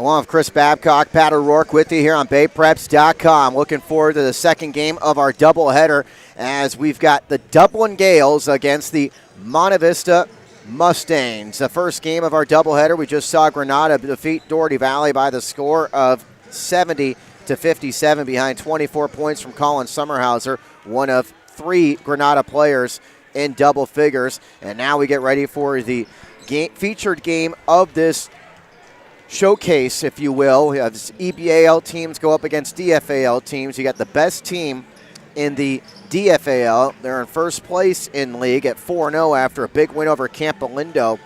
Along with Chris Babcock, Pat O'Rourke with you here on BayPreps.com. Looking forward to the second game of our doubleheader as we've got the Dublin Gales against the Monte Vista Mustangs. The first game of our doubleheader, we just saw Granada defeat Dougherty Valley by the score of 70-57 behind 24 points from Colin Summerhauser, one of three Granada players in double figures. And now we get ready for the featured game of this showcase, if you will. We have EBAL teams go up against DFAL teams. You got the best team in the DFAL. They're in first place in league at 4-0 after a big win over Campolindo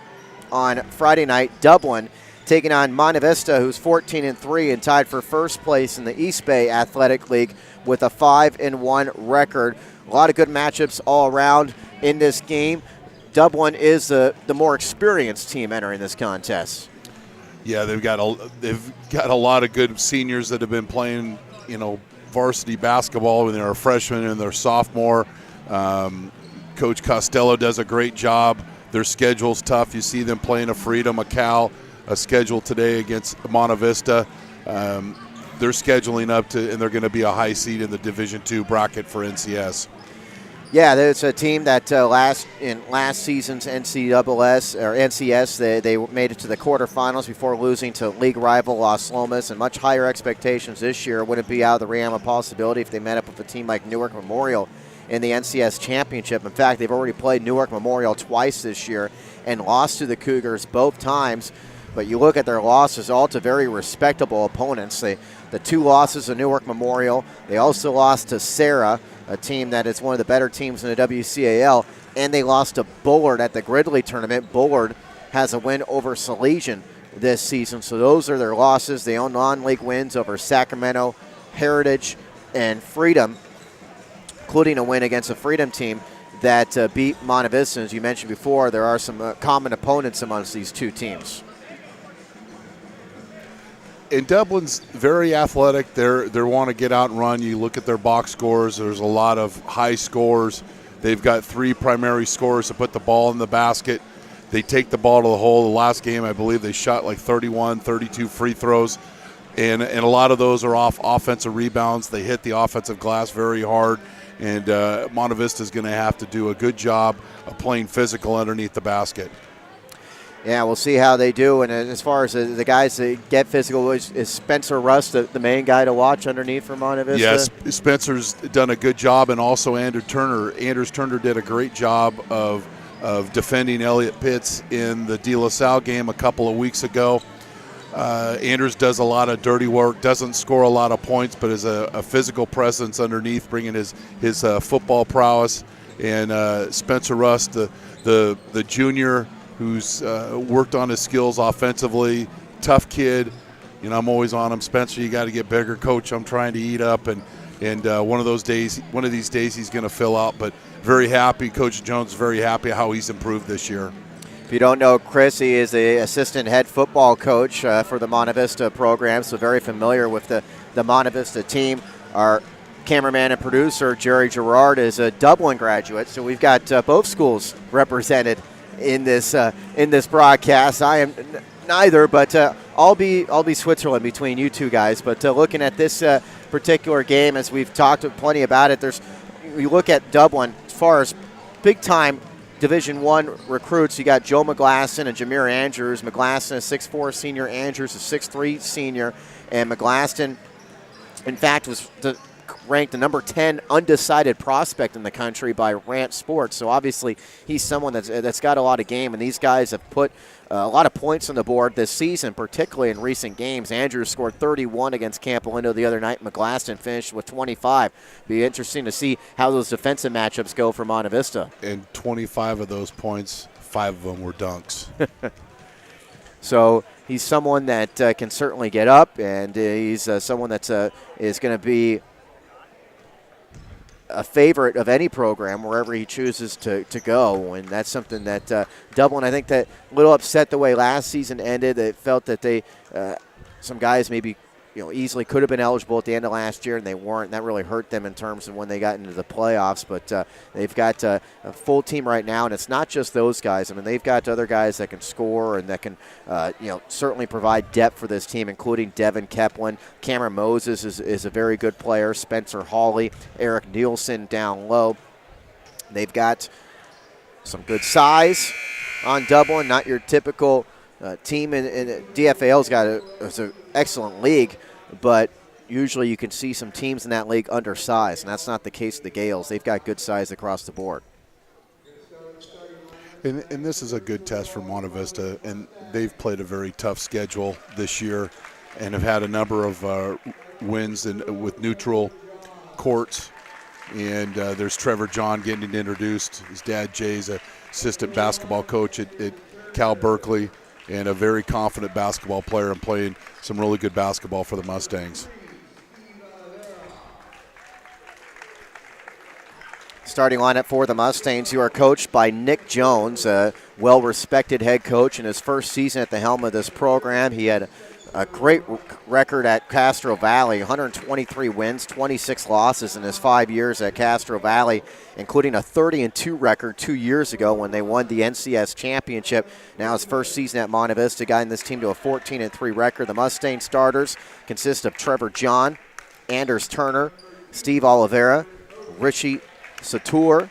on Friday night. Dublin taking on Monte Vista, who's 14-3 and tied for first place in the East Bay Athletic League with a 5-1 record. A lot of good matchups all around in this game. Dublin is the more experienced team entering this contest. Yeah, they've got a lot of good seniors that have been playing, varsity basketball when they're a freshman and they're sophomore. Coach Costello does a great job. Their schedule's tough. You see them playing a Freedom, a Cal, a schedule today against Monte Vista. They're scheduling up to, and they're going to be a high seed in the Division II bracket for NCS. Yeah, there's a team that last season's NCS, they made it to the quarterfinals before losing to league rival Las Lomas, and much higher expectations this year. Wouldn't be out of the realm of possibility if they met up with a team like Newark Memorial in the NCS championship. In fact, they've already played Newark Memorial twice this year and lost to the Cougars both times. But you look at their losses, all to very respectable opponents. The two losses of Newark Memorial, they also lost to Sarah, a team that is one of the better teams in the WCAL, and they lost to Bullard at the Gridley tournament. Bullard has a win over Salesian this season, so those are their losses. They own non-league wins over Sacramento, Heritage, and Freedom, including a win against a Freedom team that beat Monte Vista. As you mentioned before, there are some common opponents amongst these two teams. And Dublin's very athletic. They want to get out and run. You look at their box scores. There's a lot of high scores. They've got three primary scorers to put the ball in the basket. They take the ball to the hole. The last game, I believe, they shot like 31, 32 free throws. And a lot of those are off offensive rebounds. They hit the offensive glass very hard. And Monte Vista is going to have to do a good job of playing physical underneath the basket. Yeah, we'll see how they do. And as far as the guys that get physical, is Spencer Rust the main guy to watch underneath for Monte Vista? Yes, Spencer's done a good job, and also Anders Turner did a great job of defending Elliot Pitts in the De La Salle game a couple of weeks ago. Anders does a lot of dirty work, doesn't score a lot of points, but is a physical presence underneath, bringing his football prowess. And Spencer Rust, the junior, who's worked on his skills offensively, tough kid. I'm always on him. Spencer, you got to get bigger. Coach, I'm trying to eat up, and one of these days he's going to fill out. But very happy. Coach Jones is very happy how he's improved this year. If you don't know Chris, he is the assistant head football coach for the Monte Vista program, so very familiar with the Monte Vista team. Our cameraman and producer, Jerry Gerard, is a Dublin graduate, so we've got both schools represented in this broadcast. I am neither, but I'll be Switzerland between you two guys. But looking at this particular game, as we've talked plenty about it, you look at Dublin as far as big time Division I recruits. You got Joe McGlasson and Jameer Andrews. McGlasson, a 6'4 senior. Andrews, a 6'3 senior. And McGlasson, in fact, was ranked the number 10 undecided prospect in the country by Rant Sports. So obviously he's someone that's got a lot of game, and these guys have put a lot of points on the board this season, particularly in recent games. Andrews scored 31 against Campolindo the other night. McGlasson finished with 25. Be interesting to see how those defensive matchups go for Monte Vista. And 25 of those points, 5 of them were dunks. So he's someone that can certainly get up, and he's someone that is going to be a favorite of any program wherever he chooses to go, and that's something that Dublin, I think, that a little upset the way last season ended. They felt that they some guys maybe easily could have been eligible at the end of last year, and they weren't. And that really hurt them in terms of when they got into the playoffs. But they've got a full team right now, and it's not just those guys. I mean, they've got other guys that can score and that can, certainly provide depth for this team, including Devin Keplin. Cameron Moses is a very good player. Spencer Hawley, Eric Nielsen down low. They've got some good size on Dublin, not your typical team in DFAL's it's an excellent league, but usually you can see some teams in that league undersized, and that's not the case of the Gales. They've got good size across the board. And this is a good test for Monte Vista, and they've played a very tough schedule this year and have had a number of wins with neutral courts. And there's Trevor John getting introduced. His dad, Jay's an assistant basketball coach at Cal Berkeley, and a very confident basketball player and playing some really good basketball for the Mustangs. Starting lineup for the Mustangs, who are coached by Nick Jones, a well-respected head coach in his first season at the helm of this program. He had a great record at Castro Valley, 123 wins, 26 losses in his 5 years at Castro Valley, including a 30-2 record 2 years ago when they won the NCS championship. Now his first season at Monte Vista, guiding this team to a 14-3 record. The Mustang starters consist of Trevor John, Anders Turner, Steve Oliveira, Rishi Satur,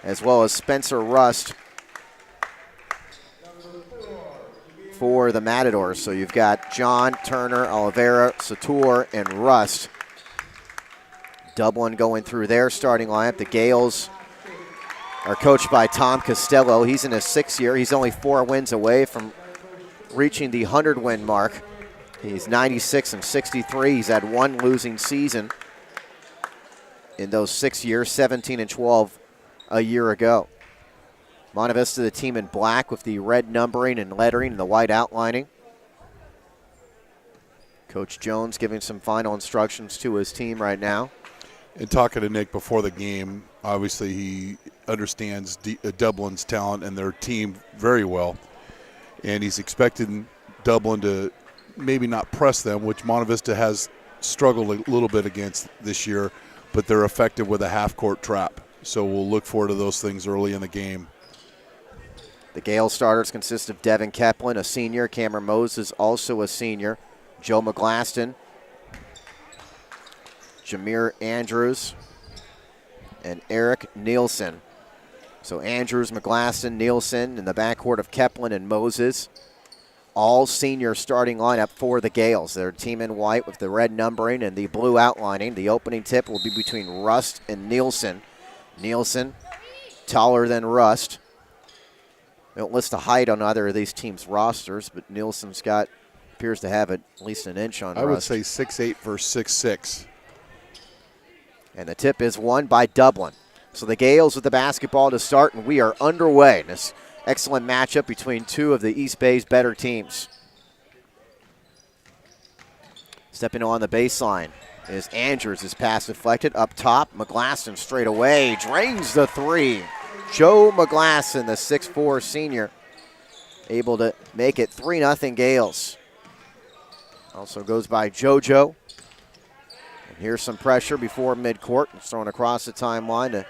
as well as Spencer Rust for the Matadors. So you've got John, Turner, Oliveira, Satur, and Rust. Dublin going through their starting lineup. The Gales are coached by Tom Costello. He's in his 6th year. He's only 4 wins away from reaching the 100-win mark. He's 96-63. He's had 1 losing season in those 6 years, 17-12 a year ago. Monte Vista, the team in black with the red numbering and lettering and the white outlining. Coach Jones giving some final instructions to his team right now. And talking to Nick before the game, obviously he understands Dublin's talent and their team very well. And he's expecting Dublin to maybe not press them, which Monte Vista has struggled a little bit against this year, but they're effective with a half-court trap. So we'll look forward to those things early in the game. The Gale starters consist of Devin Keplin, a senior, Cameron Moses, also a senior, Joe McGlaston, Jameer Andrews, and Eric Nielsen. So Andrews, McGlaston, Nielsen in the backcourt of Keplin and Moses. All senior starting lineup for the Gales. Their team in white with the red numbering and the blue outlining. The opening tip will be between Rust and Nielsen. Nielsen, taller than Rust. They don't list the height on either of these teams' rosters, but Nielsen's appears to have at least an inch on Rust. I would say 6'8" versus 6'6". And the tip is won by Dublin. So the Gales with the basketball to start, and we are underway in this excellent matchup between two of the East Bay's better teams. Stepping on the baseline is Andrews. His pass deflected up top. McGlaston straight away drains the 3. Joe McGlaston, the 6'4" senior, able to make it 3-0 Gales. Also goes by JoJo. And here's some pressure before midcourt. It's thrown across the timeline to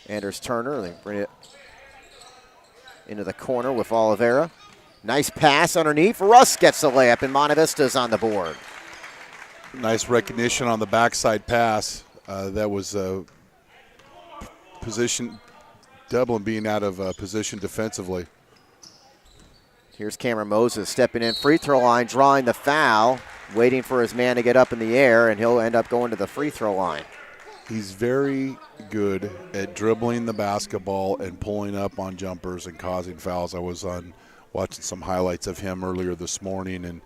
Anders Turner. They bring it into the corner with Oliveira. Nice pass underneath. Russ gets the layup, and Monte Vista's on the board. Nice recognition on the backside pass. That was position. Dublin being out of position defensively. Here's Cameron Moses stepping in, free throw line, drawing the foul, waiting for his man to get up in the air, and he'll end up going to the free throw line. He's very good at dribbling the basketball and pulling up on jumpers and causing fouls. I was watching some highlights of him earlier this morning, and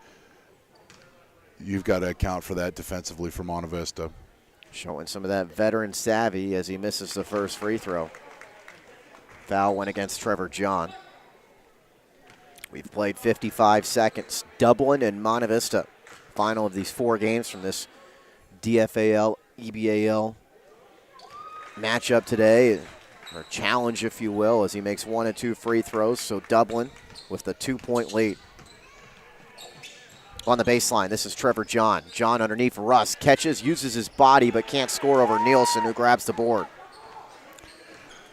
you've got to account for that defensively for Monte Vista. Showing some of that veteran savvy as he misses the first free throw. Foul went against Trevor John. We've played 55 seconds. Dublin and Monte Vista. Final of these 4 games from this DFAL, EBAL matchup today, or challenge, if you will, as he makes 1 and 2 free throws. So Dublin with the 2-point lead. on the baseline. This is Trevor John. John underneath Russ. Catches, uses his body, but can't score over Nielsen, who grabs the board.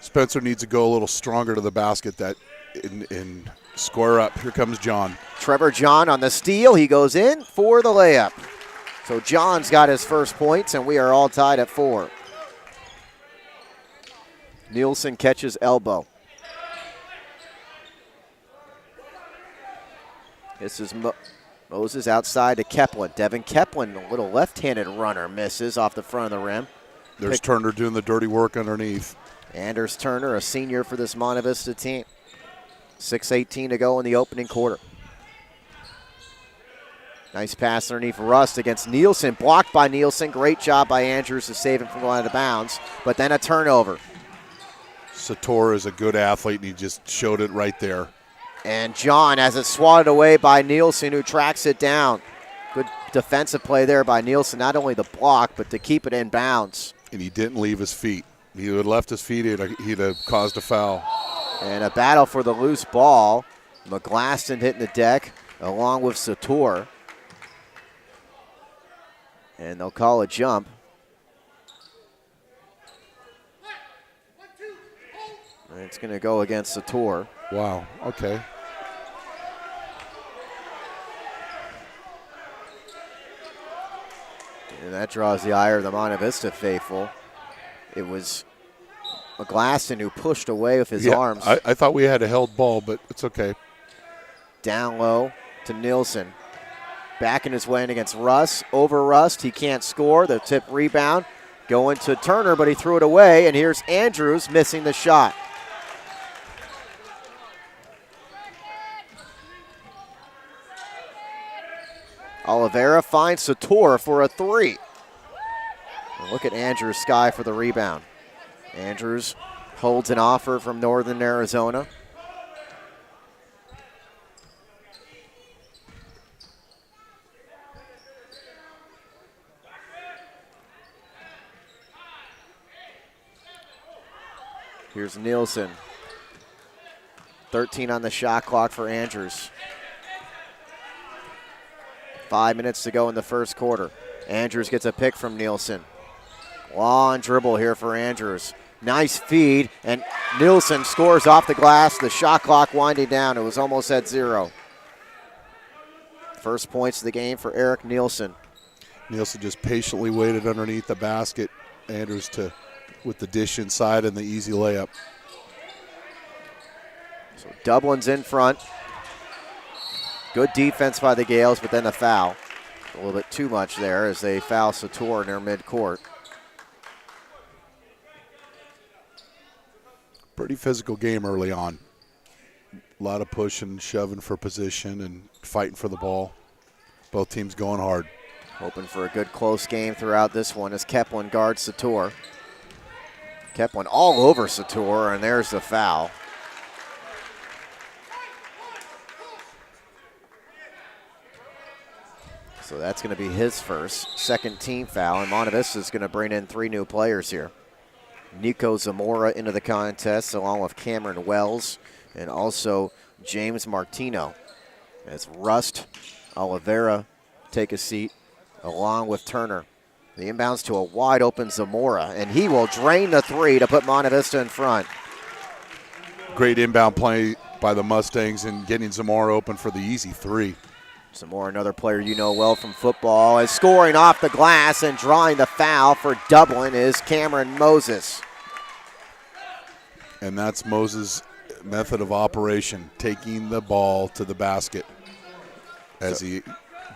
Spencer needs to go a little stronger to the basket and square up. Here comes John. Trevor John on the steal. He goes in for the layup. So John's got his first points, and we are all tied at 4. Nielsen catches elbow. This is Moses outside to Keplin. Devin Keplin, a little left-handed runner, misses off the front of the rim. There's Turner doing the dirty work underneath. Anders Turner, a senior for this Monte Vista team. 6:18 to go in the opening quarter. Nice pass underneath Rust against Nielsen. Blocked by Nielsen. Great job by Andrews to save him from going out of bounds. But then a turnover. Sator is a good athlete, and he just showed it right there. And John has it swatted away by Nielsen, who tracks it down. Good defensive play there by Nielsen. Not only the block, but to keep it in bounds. And he didn't leave his feet. He would have left his feet, he'd have caused a foul. And a battle for the loose ball. McGlaston hitting the deck along with Sator. And they'll call a jump. And it's going to go against Sator. Wow, okay. And that draws the ire of the Monte Vista faithful. It was McGlaston who pushed away with his arms. I thought we had a held ball, but it's okay. Down low to Nielsen. Backing his way in against Russ. Over Rust, he can't score. The tip rebound going to Turner, but he threw it away. And here's Andrews missing the shot. Oliveira finds Sator for a 3. And look at Andrews' sky for the rebound. Andrews holds an offer from Northern Arizona. Here's Nielsen. 13 on the shot clock for Andrews. 5 minutes to go in the first quarter. Andrews gets a pick from Nielsen. Long dribble here for Andrews. Nice feed, and Nielsen scores off the glass. The shot clock winding down. It was almost at 0. First points of the game for Eric Nielsen. Nielsen just patiently waited underneath the basket. Andrews with the dish inside and the easy layup. So Dublin's in front. Good defense by the Gales, but then a foul. A little bit too much there as they foul Sator in their midcourt. Pretty physical game early on. A lot of pushing, shoving for position, and fighting for the ball. Both teams going hard. Hoping for a good close game throughout this one as Keplin guards Sator. Keplin all over Sator, and there's the foul. So that's going to be his first, second team foul, and Monte Vista is going to bring in 3 new players here. Nico Zamora into the contest, along with Cameron Wells, and also James Martino. As Rust, Oliveira take a seat, along with Turner. The inbounds to a wide open Zamora, and he will drain the 3 to put Monte Vista in front. Great inbound play by the Mustangs and getting Zamora open for the easy 3. Zamora, another player you know well from football, is scoring off the glass, and drawing the foul for Dublin is Cameron Moses. And that's Moses' method of operation, taking the ball to the basket, as he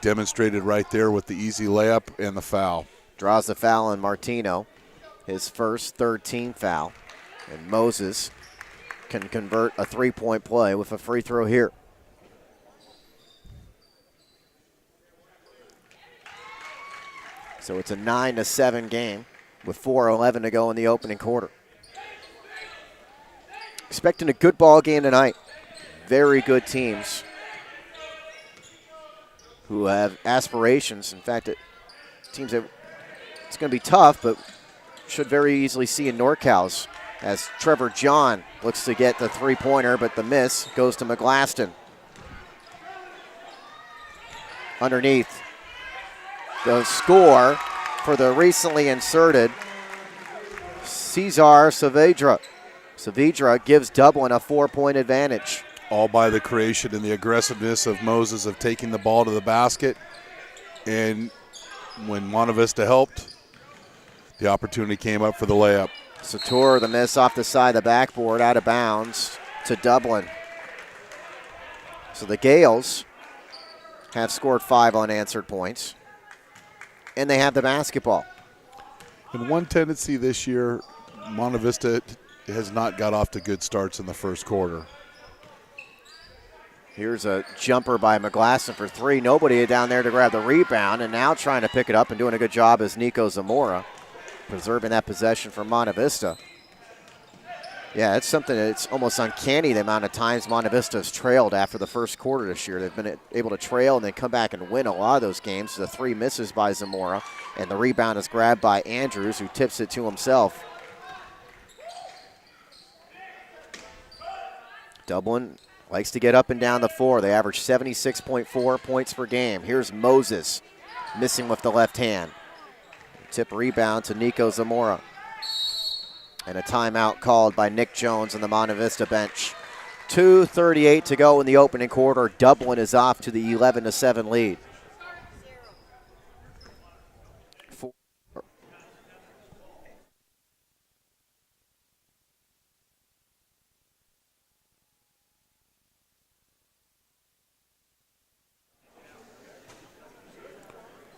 demonstrated right there with the easy layup and the foul. Draws the foul on Martino, his first third-team foul. And Moses can convert a 3-point play with a free throw here. So it's a 9-7 game with 4:11 to go in the opening quarter. Expecting a good ball game tonight. Very good teams who have aspirations. In fact, teams that it's going to be tough, but should very easily see in NorCal's as Trevor John looks to get the 3-pointer, but the miss goes to McGlaston. underneath. The score for the recently inserted Cesar Saavedra. Saavedra gives Dublin a 4-point advantage. All by the creation and the aggressiveness of Moses of taking the ball to the basket. And when Monte Vista helped, the opportunity came up for the layup. Sator, the miss off the side of the backboard, out of bounds to Dublin. So the Gales have scored 5 unanswered points, and they have the basketball. And one tendency this year, Monte Vista has not got off to good starts in the first quarter. Here's a jumper by McGlasson for 3. Nobody down there to grab the rebound, and now trying to pick it up and doing a good job is Nico Zamora, preserving that possession for Monte Vista. Yeah, it's something that's almost uncanny, the amount of times Monte Vista has trailed after the first quarter this year. They've been able to trail and then come back and win a lot of those games. The 3 misses by Zamora, and the rebound is grabbed by Andrews, who tips it to himself. Dublin likes to get up and down the floor. They average 76.4 points per game. Here's Moses, missing with the left hand. Tip rebound to Nico Zamora. And a timeout called by Nick Jones on the Monte Vista bench. 2:38 to go in the opening quarter. Dublin is off to the 11-7 lead.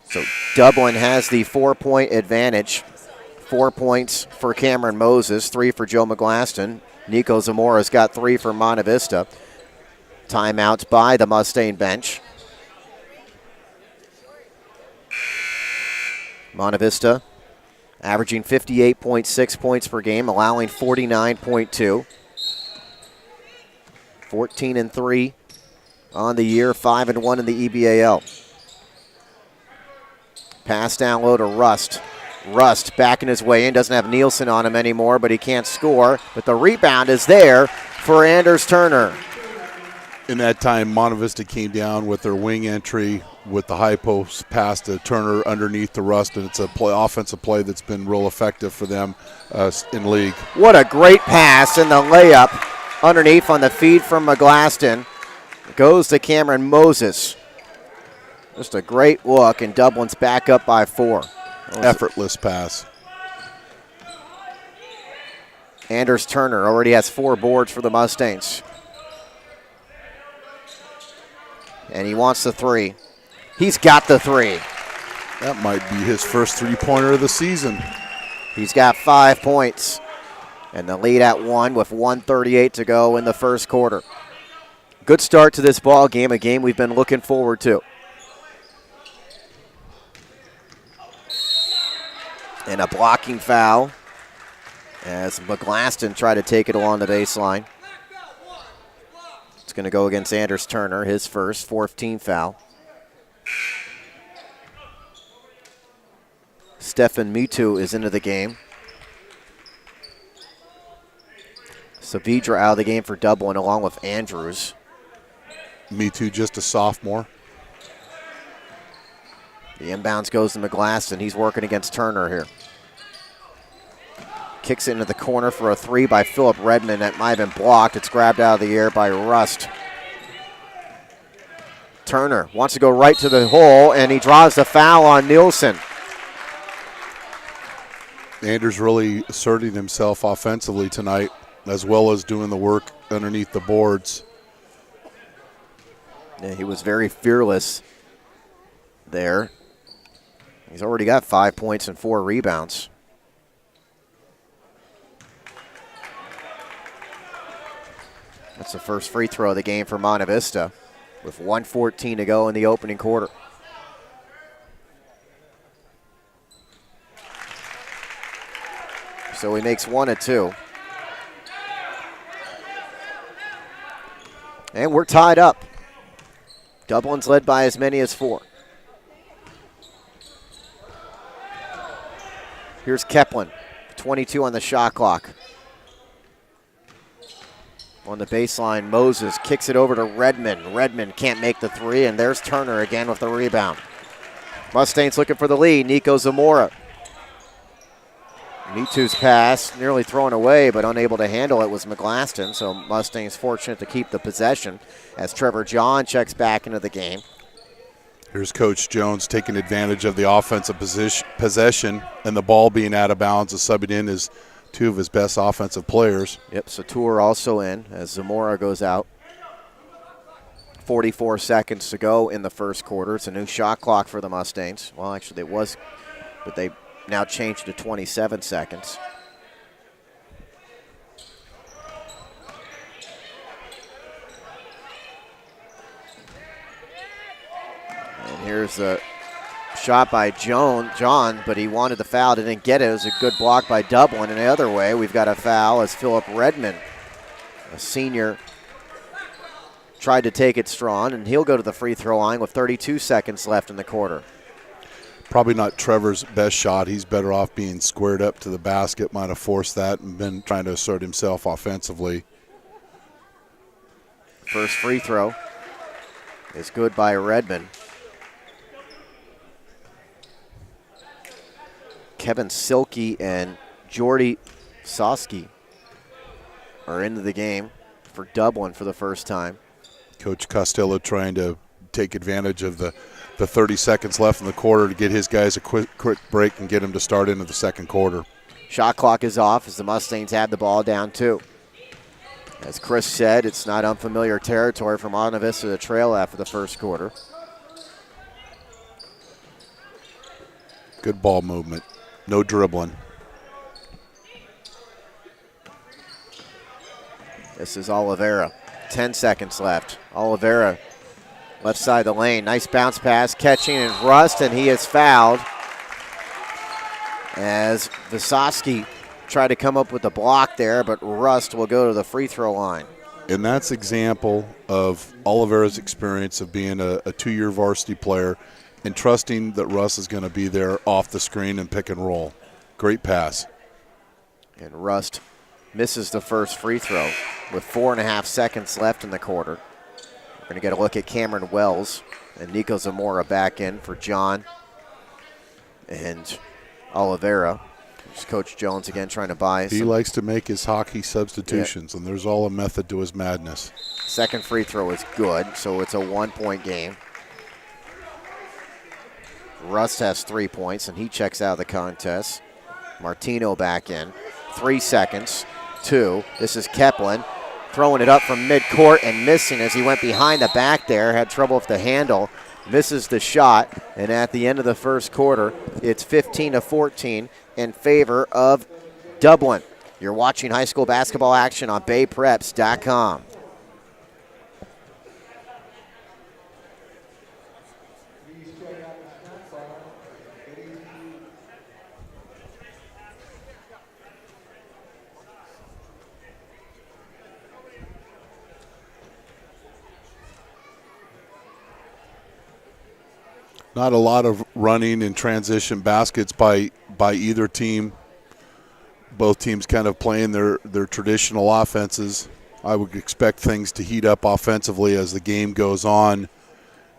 So Dublin has the 4-point advantage. 4 points for Cameron Moses, 3 for Joe McGlaston. Nico Zamora's got 3 for Monte Vista. Timeouts by the Mustang bench. Monte Vista averaging 58.6 points per game, allowing 49.2. 14-3 on the year, 5-1 in the EBAL. Pass down low to Rust. Rust backing his way in, doesn't have Nielsen on him anymore, but he can't score. But the rebound is there for Anders Turner. In that time, Monte Vista came down with their wing entry with the high post pass to Turner underneath the Rust, and it's a offensive play that's been real effective for them in league. What a great pass, and the layup underneath on the feed from McGlaston goes to Cameron Moses. Just a great look, and Dublin's back up by 4. Effortless pass. Anders Turner already has 4 boards for the Mustangs. And he wants the 3. He's got the 3. That might be his first 3-pointer of the season. He's got 5 points. And the lead at 1 with 1:38 to go in the first quarter. Good start to this ball game, a game we've been looking forward to. And a blocking foul as McGlaston tried to take it along the baseline. It's going to go against Anders Turner, his first, 4th team foul. Stefan Mitu is into the game. Saavedra out of the game for Dublin along with Andrews. Mitu just a sophomore. The inbounds goes to McGlaston. He's working against Turner here. Kicks it into the corner for a 3 by Philip Redmond. That might have been blocked. It's grabbed out of the air by Rust. Turner wants to go right to the hole, and he draws the foul on Nielsen. Anders really asserting himself offensively tonight, as well as doing the work underneath the boards. Yeah, he was very fearless there. He's already got 5 points and 4 rebounds. That's the first free throw of the game for Monte Vista with 1:14 to go in the opening quarter. So he makes 1 of 2. And we're tied up. Dublin's led by as many as 4. Here's Keplin, 22 on the shot clock. On the baseline, Moses kicks it over to Redmond. Redmond can't make the three, and there's Turner again with the rebound. Mustangs looking for the lead. Nico Zamora. Mitu's pass nearly thrown away, but unable to handle it was McGlaston, so Mustangs fortunate to keep the possession as Trevor John checks back into the game. Here's Coach Jones taking advantage of the offensive possession and the ball being out of bounds and subbing in his two of his best offensive players. Yep, Satur also in as Zamora goes out. 44 seconds to go in the first quarter. It's a new shot clock for the Mustangs. Well, actually it was, but they now changed to 27 seconds. And here's a shot by John, but he wanted the foul, didn't get it. It was a good block by Dublin. And the other way, we've got a foul as Philip Redmond, a senior, tried to take it strong, and he'll go to the free throw line with 32 seconds left in the quarter. Probably not Trevor's best shot. He's better off being squared up to the basket, might have forced that and been trying to assert himself offensively. First free throw is good by Redmond. Kevin Silky and Jordy Soski are into the game for Dublin for the first time. Coach Costello trying to take advantage of the 30 seconds left in the quarter to get his guys a quick break and get them to start into the second quarter. Shot clock is off as the Mustangs have the ball down 2. As Chris said, it's not unfamiliar territory for Monte Vista to trail after the first quarter. Good ball movement. No dribbling. This is Oliveira. 10 seconds left. Oliveira, left side of the lane. Nice bounce pass, catching, and Rust, and he is fouled as Visosky tried to come up with the block there, but Rust will go to the free throw line. And that's example of Oliveira's experience of being a 2-year varsity player and trusting that Russ is going to be there off the screen and pick and roll. Great pass. And Rust misses the first free throw with 4.5 seconds left in the quarter. We're going to get a look at Cameron Wells and Nico Zamora back in for John and Oliveira. There's Coach Jones again trying to buy. He likes to make his hockey substitutions, and there's all a method to his madness. Second free throw is good, so it's a 1-point game. Rust has 3 points, and he checks out of the contest. Martino back in. 3 seconds. 2. This is Keplin throwing it up from midcourt and missing as he went behind the back there. Had trouble with the handle. Misses the shot. And at the end of the first quarter, it's 15-14 in favor of Dublin. You're watching high school basketball action on BayPreps.com. Not a lot of running and transition baskets by either team. Both teams kind of playing their traditional offenses. I would expect things to heat up offensively as the game goes on.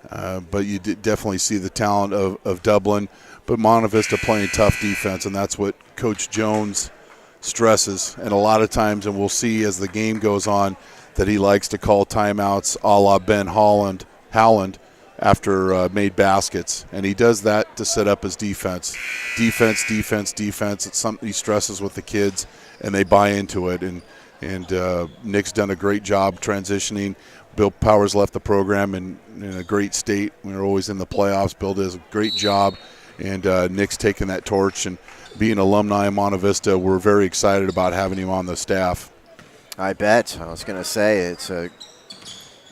But you definitely see the talent of Dublin. But Monte Vista playing tough defense, and that's what Coach Jones stresses. And a lot of times, and we'll see as the game goes on, that he likes to call timeouts a la Ben Howland after made baskets, and he does that to set up his defense. Defense. It's something he stresses with the kids, and they buy into it. And Nick's done a great job transitioning. Bill Powers left the program in a great state. We were always in the playoffs. Bill does a great job, and Nick's taken that torch. And being alumni of Monte Vista, we're very excited about having him on the staff. I bet. I was going to say it's a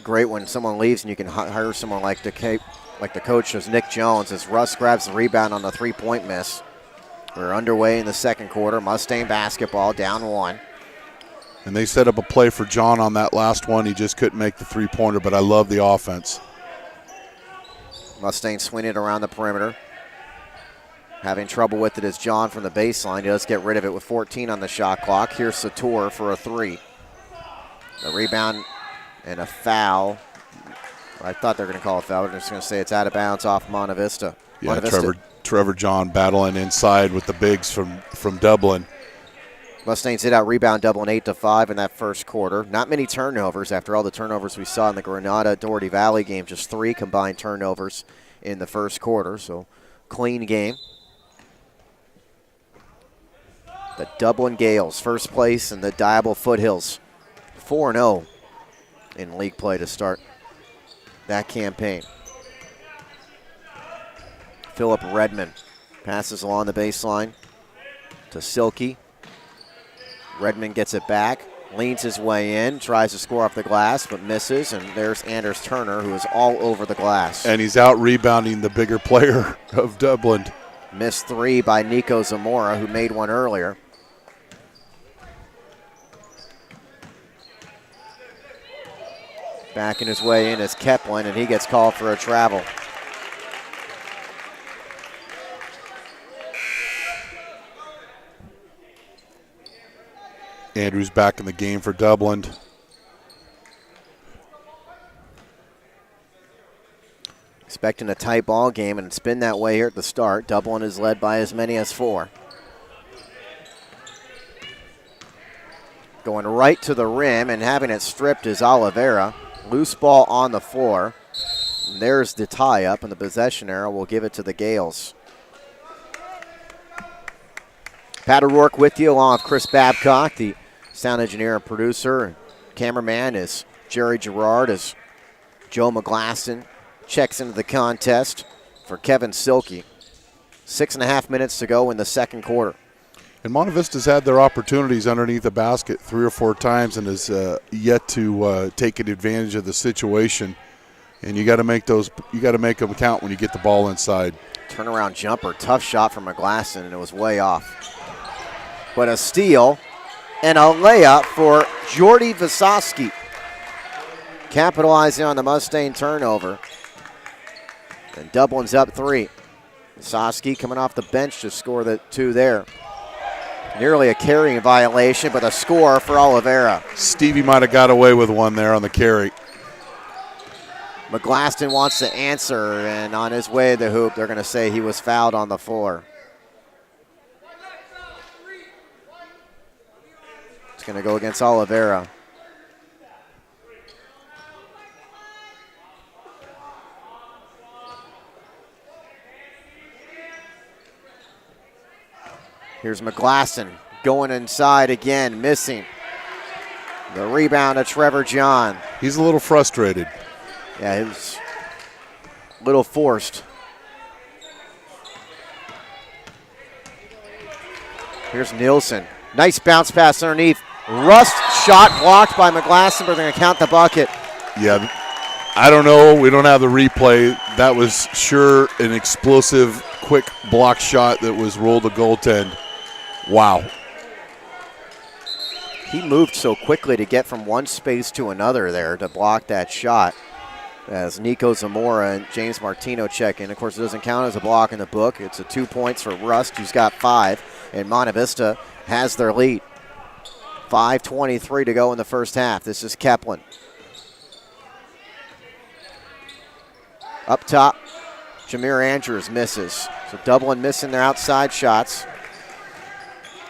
great when someone leaves and you can hire someone like the coach as Nick Jones as Russ grabs the rebound on the three-point miss. We're underway in the second quarter. Mustang basketball down 1. And they set up a play for John on that last one. He just couldn't make the three-pointer, but I love the offense. Mustang swinging it around the perimeter. Having trouble with it is John from the baseline. He does get rid of it with 14 on the shot clock. Here's Satur for a 3. The rebound and a foul. I thought they were going to call a foul. They're just going to say it's out of bounds off Monte Vista. Yeah, Trevor John battling inside with the bigs from Dublin. Mustangs hit out rebound Dublin 8-5 in that first quarter. Not many turnovers after all the turnovers we saw in the Granada-Dougherty Valley game. Just 3 combined turnovers in the first quarter, so clean game. The Dublin Gales, first place in the Diable Foothills. 4-0 in league play to start that campaign. Philip Redmond passes along the baseline to Silky. Redmond gets it back, leans his way in, tries to score off the glass, but misses, and there's Anders Turner, who is all over the glass. And he's out rebounding the bigger player of Dublin. Missed 3 by Nico Zamora, who made one earlier. Backing his way in is Keplin, and he gets called for a travel. Andrews back in the game for Dublin. Expecting a tight ball game, and it's been that way here at the start. Dublin is led by as many as 4. Going right to the rim and having it stripped is Oliveira. Loose ball on the floor. And there's the tie-up, and the possession arrow will give it to the Gales. Pat O'Rourke with you, along with Chris Babcock, the sound engineer and producer. And cameraman is Jerry Gerard, as Joe McGlasson checks into the contest for Kevin Silky. 6.5 minutes to go in the second quarter. And Monte Vista's had their opportunities underneath the basket 3 or 4 times and has yet to take advantage of the situation. And you got to make those. You got to make them count when you get the ball inside. Turnaround jumper, tough shot from McGlasson, and it was way off. But a steal and a layup for Jordy Visosky, capitalizing on the Mustang turnover. And Dublin's up 3. Visosky coming off the bench to score the 2 there. Nearly a carrying violation, but a score for Oliveira. Stevie might have got away with one there on the carry. McGlaston wants to answer, and on his way to the hoop, they're going to say he was fouled on the floor. It's going to go against Oliveira. Here's McGlasson going inside again, missing. The rebound to Trevor John. He's a little frustrated. Yeah, he was a little forced. Here's Nielsen. Nice bounce pass underneath. Rust shot blocked by McGlasson, but they're going to count the bucket. Yeah, I don't know. We don't have the replay. That was sure an explosive, quick block shot that was rolled to goaltend. Wow. He moved so quickly to get from one space to another there to block that shot. As Nico Zamora and James Martino check in. Of course, it doesn't count as a block in the book. It's a 2 points for Rust, who's got 5, and Monte Vista has their lead. 5:23 to go in the first half. This is Keplin. Up top, Jameer Andrews misses. So Dublin missing their outside shots.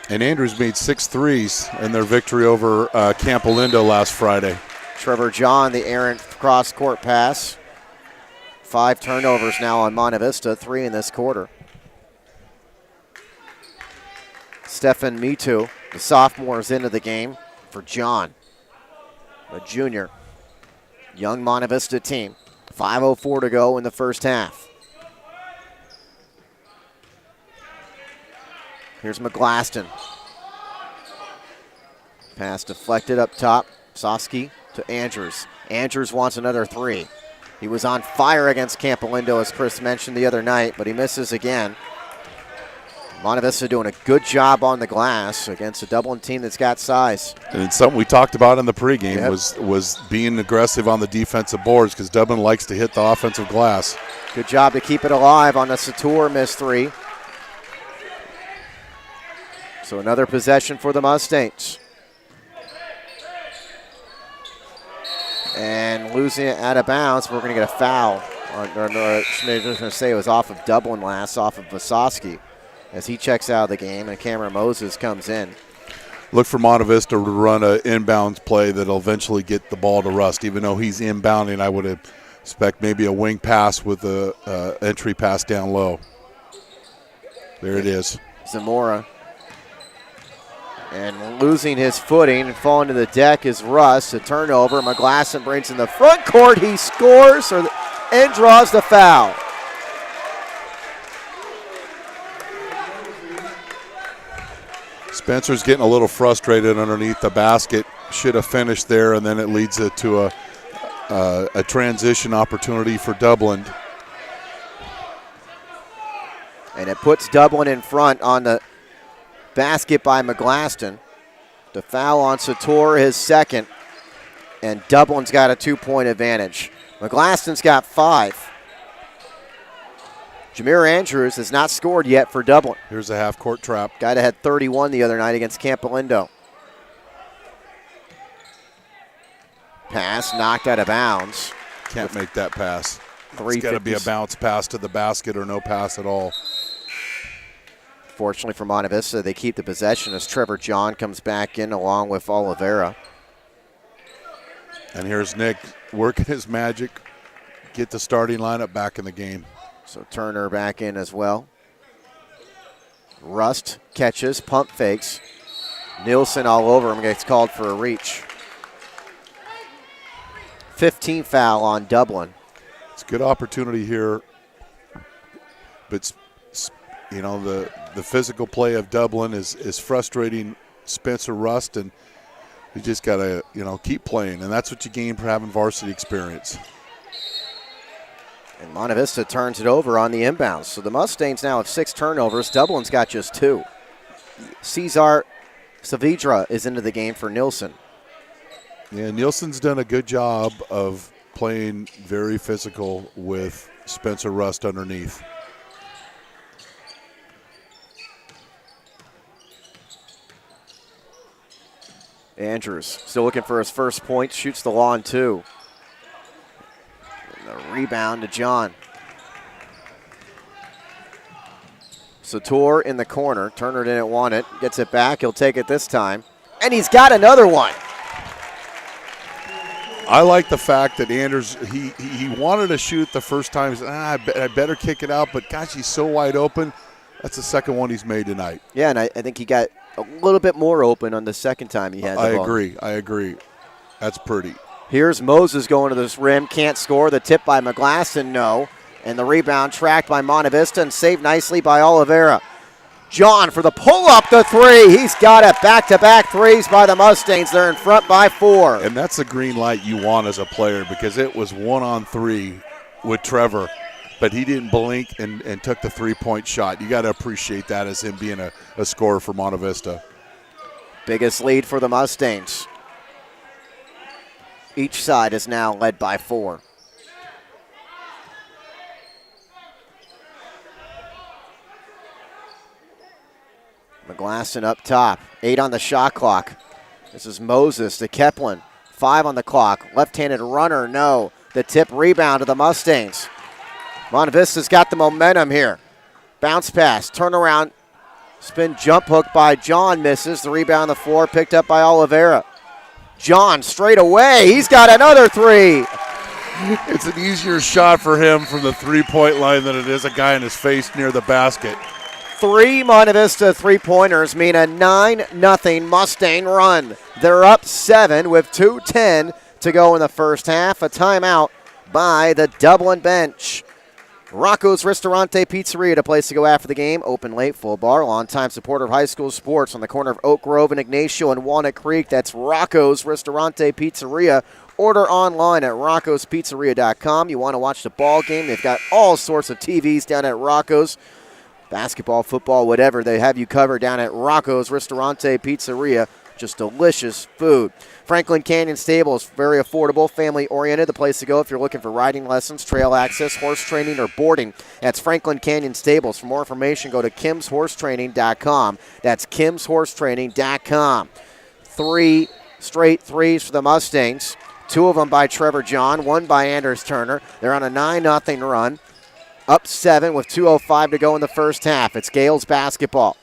And Andrews made 6 threes in their victory over Campolindo last Friday. Trevor John, the errant cross-court pass. 5 turnovers now on Monte Vista, 3 in this quarter. Stefan Mitu, the sophomore, is into the game for John, a junior. Young Monte Vista team. 5:04 to go in the first half. Here's McGlaston. Pass deflected up top. Sosky to Andrews. Andrews wants another 3. He was on fire against Campolindo, as Chris mentioned the other night, but he misses again. Monte Vista doing a good job on the glass against a Dublin team that's got size. And it's something we talked about in the pregame. Yep. was being aggressive on the defensive boards, because Dublin likes to hit the offensive glass. Good job to keep it alive on the Sator missed 3. So another possession for the Mustangs. And losing it out of bounds, we're going to get a foul. I was going to say it was off of Dublin last, off of Vasosky, as he checks out of the game, and Cameron Moses comes in. Look for Monte Vista to run an inbounds play that'll eventually get the ball to Rust. Even though he's inbounding, I would expect maybe a wing pass with a entry pass down low. There it is. Zamora. And losing his footing and falling to the deck is Russ. A turnover. McGlasson brings in the front court. He scores and draws the foul. Spencer's getting a little frustrated underneath the basket. Should have finished there, and then it leads it to a transition opportunity for Dublin. And it puts Dublin in front on the basket by McGlaston. The foul on Sator, his second. And Dublin's got a 2-point advantage. McGlaston's got 5. Jameer Andrews has not scored yet for Dublin. Here's a half-court trap. Guy that had 31 the other night against Campolindo. Pass knocked out of bounds. Can't make that pass. It's got to be a 3:50. bounce pass to the basket or no pass at all. Fortunately for Monte Vista, they keep the possession as Trevor John comes back in along with Oliveira. And here's Nick working his magic, get the starting lineup back in the game. So Turner back in as well. Rust catches, pump fakes. Nielsen all over him, gets called for a reach. 15 foul on Dublin. It's a good opportunity here, but you know the physical play of Dublin is frustrating Spencer Rust, and you just got to keep playing, and that's what you gain for having varsity experience. And Monte Vista turns it over on the inbounds. So the Mustangs now have 6 turnovers. Dublin's got just 2. Cesar Saavedra is into the game for Nielsen. Yeah, Nielsen's done a good job of playing very physical with Spencer Rust underneath. Andrews still looking for his first point, shoots the lawn 2. And the rebound to John. Sator in the corner. Turner didn't want it. Gets it back. He'll take it this time. And he's got another one. I like the fact that Anders, he wanted to shoot the first time. He said, I better kick it out, but gosh, he's so wide open. That's the second one he's made tonight. Yeah, and I think he got a little bit more open on the second time he had the ball. I agree. That's pretty. Here's Moses going to this rim, can't score. The tip by McGlasson, no. And the rebound tracked by Monte Vista and saved nicely by Oliveira. John for the pull-up, the 3. He's got it. Back-to-back threes by the Mustangs. They're in front by 4. And that's the green light you want as a player, because it was 1-on-3 with Trevor, but he didn't blink and took the 3-point shot. You got to appreciate that as him being a scorer for Monte Vista. Biggest lead for the Mustangs. Each side is now led by 4. McGlasson up top. 8 on the shot clock. This is Moses to Keplin. 5 on the clock. Left-handed runner, no. The tip rebound to the Mustangs. Monte Vista's got the momentum here. Bounce pass, turnaround, spin jump hook by John, misses. The rebound on the floor picked up by Oliveira. John straight away. He's got another 3. It's an easier shot for him from the 3-point line than it is a guy in his face near the basket. 3 Monte Vista 3-pointers mean a 9-0 Mustang run. They're up 7 with 2:10 to go in the first half. A timeout by the Dublin bench. Rocco's Ristorante Pizzeria, the place to go after the game. Open late, full bar, longtime supporter of high school sports on the corner of Oak Grove and Ignacio and Walnut Creek. That's Rocco's Ristorante Pizzeria. Order online at roccospizzeria.com. You want to watch the ball game, they've got all sorts of TVs down at Rocco's. Basketball, football, whatever, they have you covered down at Rocco's Ristorante Pizzeria. Just delicious food. Franklin Canyon Stables, very affordable, family-oriented. The place to go if you're looking for riding lessons, trail access, horse training, or boarding. That's Franklin Canyon Stables. For more information, go to kimshorsetraining.com. That's kimshorsetraining.com. 3 straight threes for the Mustangs. 2 of them by Trevor John, 1 by Anders Turner. They're on a 9-0 run, up 7 with 2:05 to go in the first half. It's Gales basketball.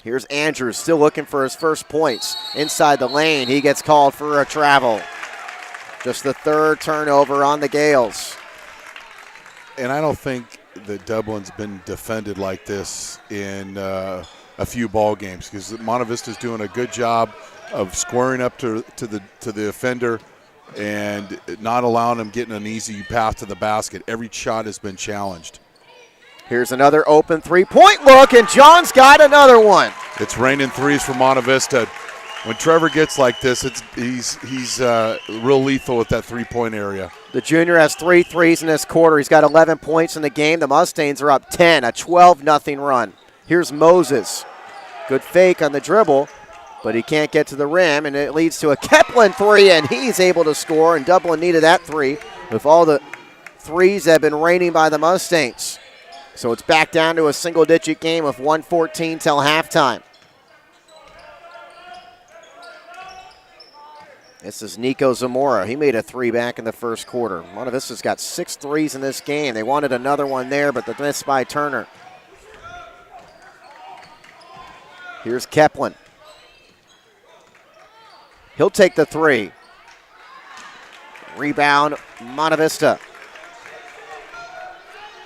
Here's Andrews, still looking for his first points. Inside the lane, he gets called for a travel. Just the 3rd turnover on the Gales. And I don't think that Dublin's been defended like this in a few ball games, because Monte Vista's doing a good job of squaring up to the offender and not allowing him getting an easy path to the basket. Every shot has been challenged. Here's another open 3-point look, and John's got another one. It's raining threes for Monte Vista. When Trevor gets like this, he's real lethal at that 3-point area. The junior has 3 threes in this quarter. He's got 11 points in the game. The Mustangs are up 10, a 12-0 run. Here's Moses. Good fake on the dribble, but he can't get to the rim, and it leads to a Kaplan 3, and he's able to score, and Dublin needed that 3 with all the threes that have been raining by the Mustangs. So it's back down to a single-digit game of 1:14 till halftime. This is Nico Zamora. He made a 3 back in the first quarter. Monte Vista's got 6 threes in this game. They wanted another one there, but the miss by Turner. Here's Kaplan. He'll take the 3. Rebound, Monte Vista.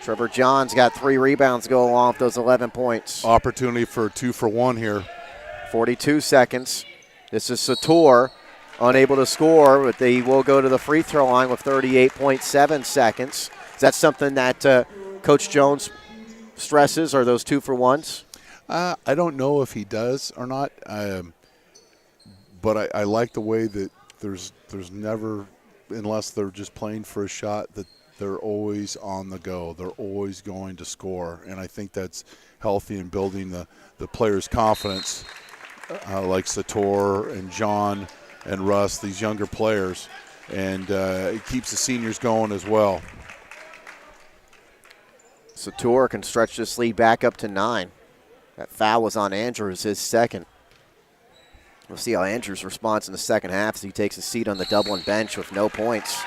Trevor John's got 3 rebounds to go along with those 11 points. Opportunity for a 2-for-1 here. 42 seconds. This is Sator, unable to score, but they will go to the free throw line with 38.7 seconds. Is that something that Coach Jones stresses, are those 2-for-1s? I don't know if he does or not, but I like the way that there's never, unless they're just playing for a shot, that they're always on the go. They're always going to score, and I think that's healthy in building the players' confidence, like Sator and John and Russ, these younger players, and it keeps the seniors going as well. Sator can stretch this lead back up to 9. That foul was on Andrews, his second. We'll see how Andrews responds in the second half as he takes a seat on the Dublin bench with no points.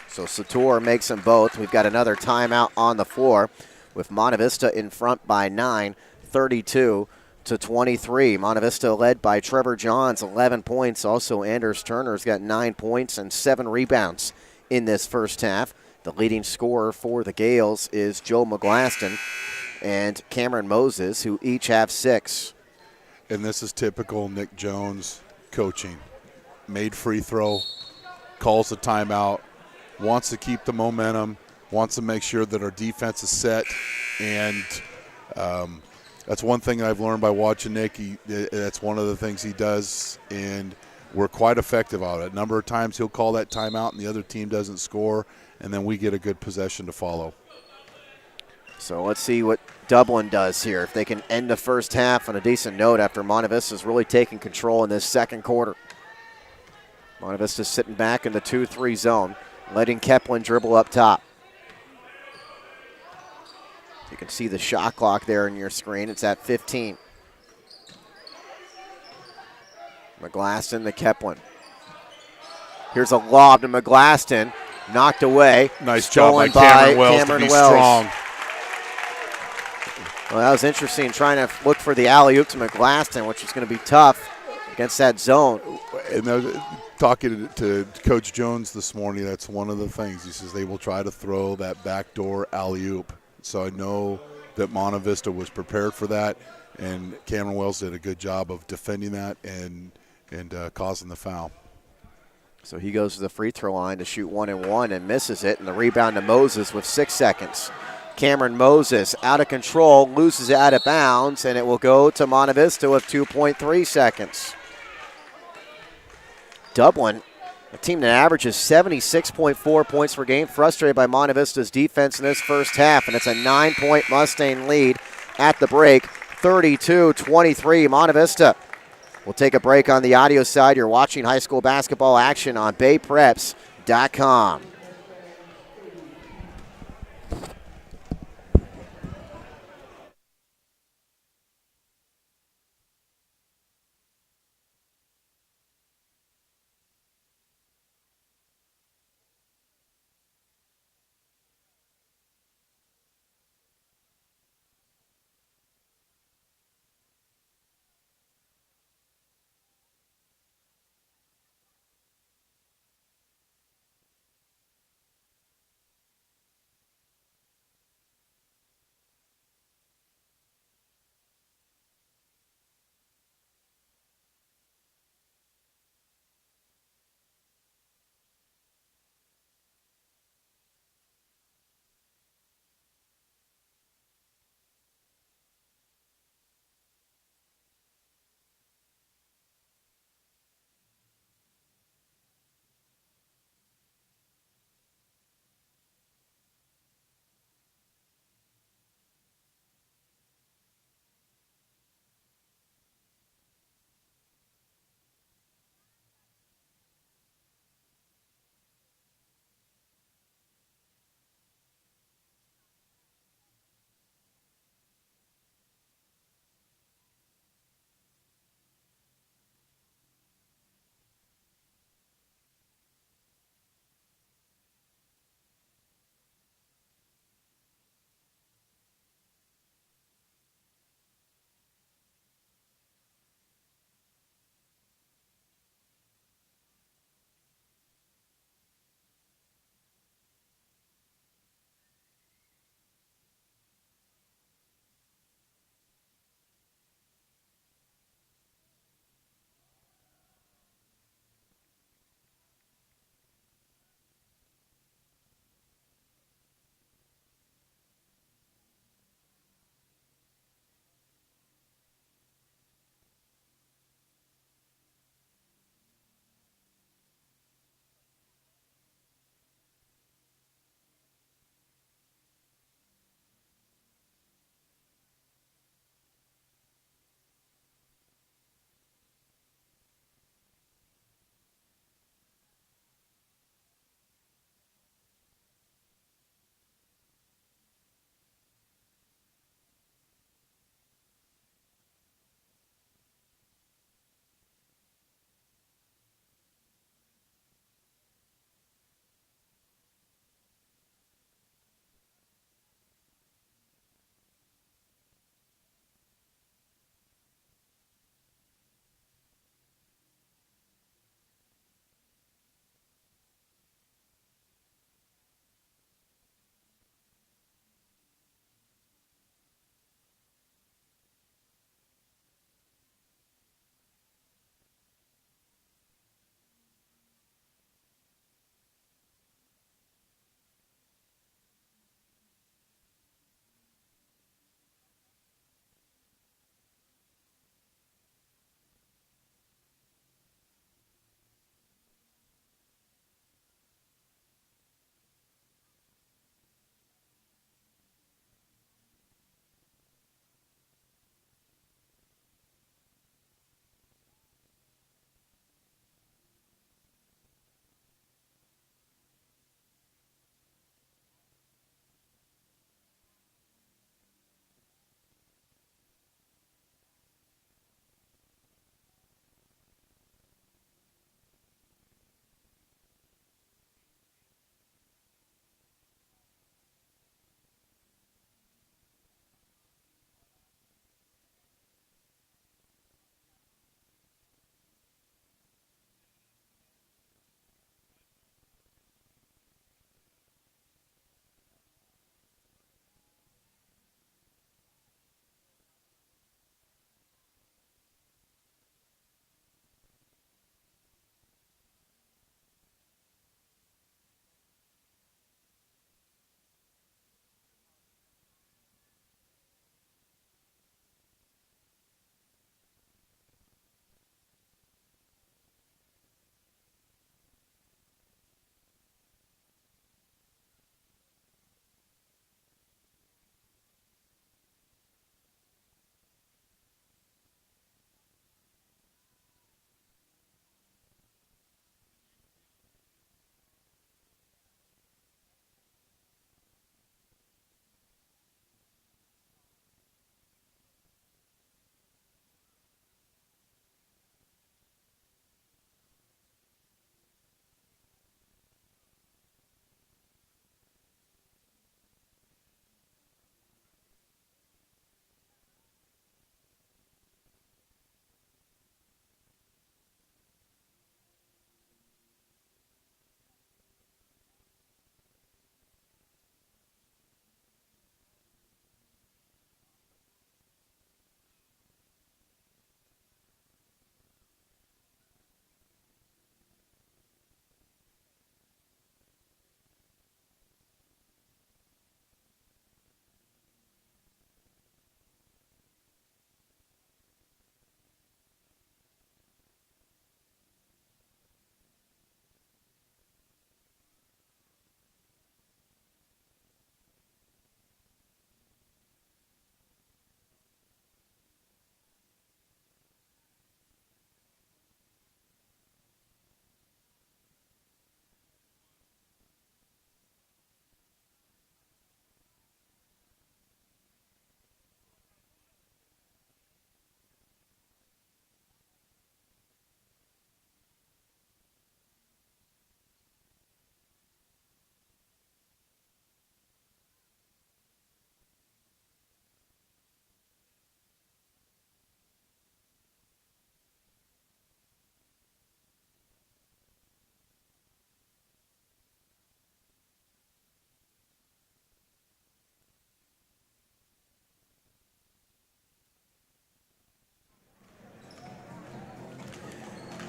So Sator makes them both. We've got another timeout on the floor with Monte Vista in front by 9, 32-23. Monte Vista led by Trevor Johns, 11 points. Also, Anders Turner's got 9 points and 7 rebounds in this first half. The leading scorer for the Gales is Joe McGlaston and Cameron Moses, who each have 6. And this is typical Nick Jones coaching. Made free throw, calls a timeout, wants to keep the momentum, wants to make sure that our defense is set, and that's one thing I've learned by watching Nick. That's one of the things he does, and we're quite effective at it. A number of times he'll call that timeout and the other team doesn't score, and then we get a good possession to follow. So let's see what Dublin does here, if they can end the first half on a decent note after Monte Vista's really taking control in this second quarter. Monte Vista's sitting back in the 2-3 zone, letting Kaplan dribble up top. You can see the shot clock there on your screen. It's at 15. McGlaston to Kaplan. Here's a lob to McGlaston. Knocked away. Nice job by Cameron Wells to be strong. Well, that was interesting, trying to look for the alley-oop to McGlaston, which is going to be tough against that zone. And talking to Coach Jones this morning, that's one of the things. He says they will try to throw that backdoor alley-oop. So I know that Monte Vista was prepared for that, and Cameron Wells did a good job of defending that and causing the foul. So he goes to the free throw line to shoot 1-1 and misses it, and the rebound to Moses with 6 seconds. Cameron Moses out of control, loses it out of bounds, and it will go to Monte Vista with 2.3 seconds. Dublin, a team that averages 76.4 points per game, frustrated by Monte Vista's defense in this first half, and it's a 9-point Mustang lead at the break, 32-23 Monte Vista. We'll take a break on the audio side. You're watching high school basketball action on BayPreps.com.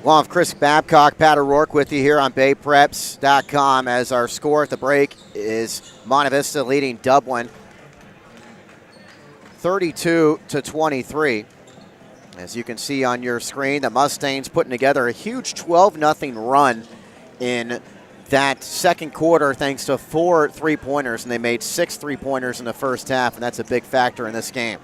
Along with Chris Babcock, Pat O'Rourke with you here on BayPreps.com as our score at the break is Monte Vista leading Dublin 32-23. As you can see on your screen, the Mustangs putting together a huge 12-0 run in that second quarter thanks to 4 3-pointers, and they made 6 3-pointers in the first half, and that's a big factor in this game.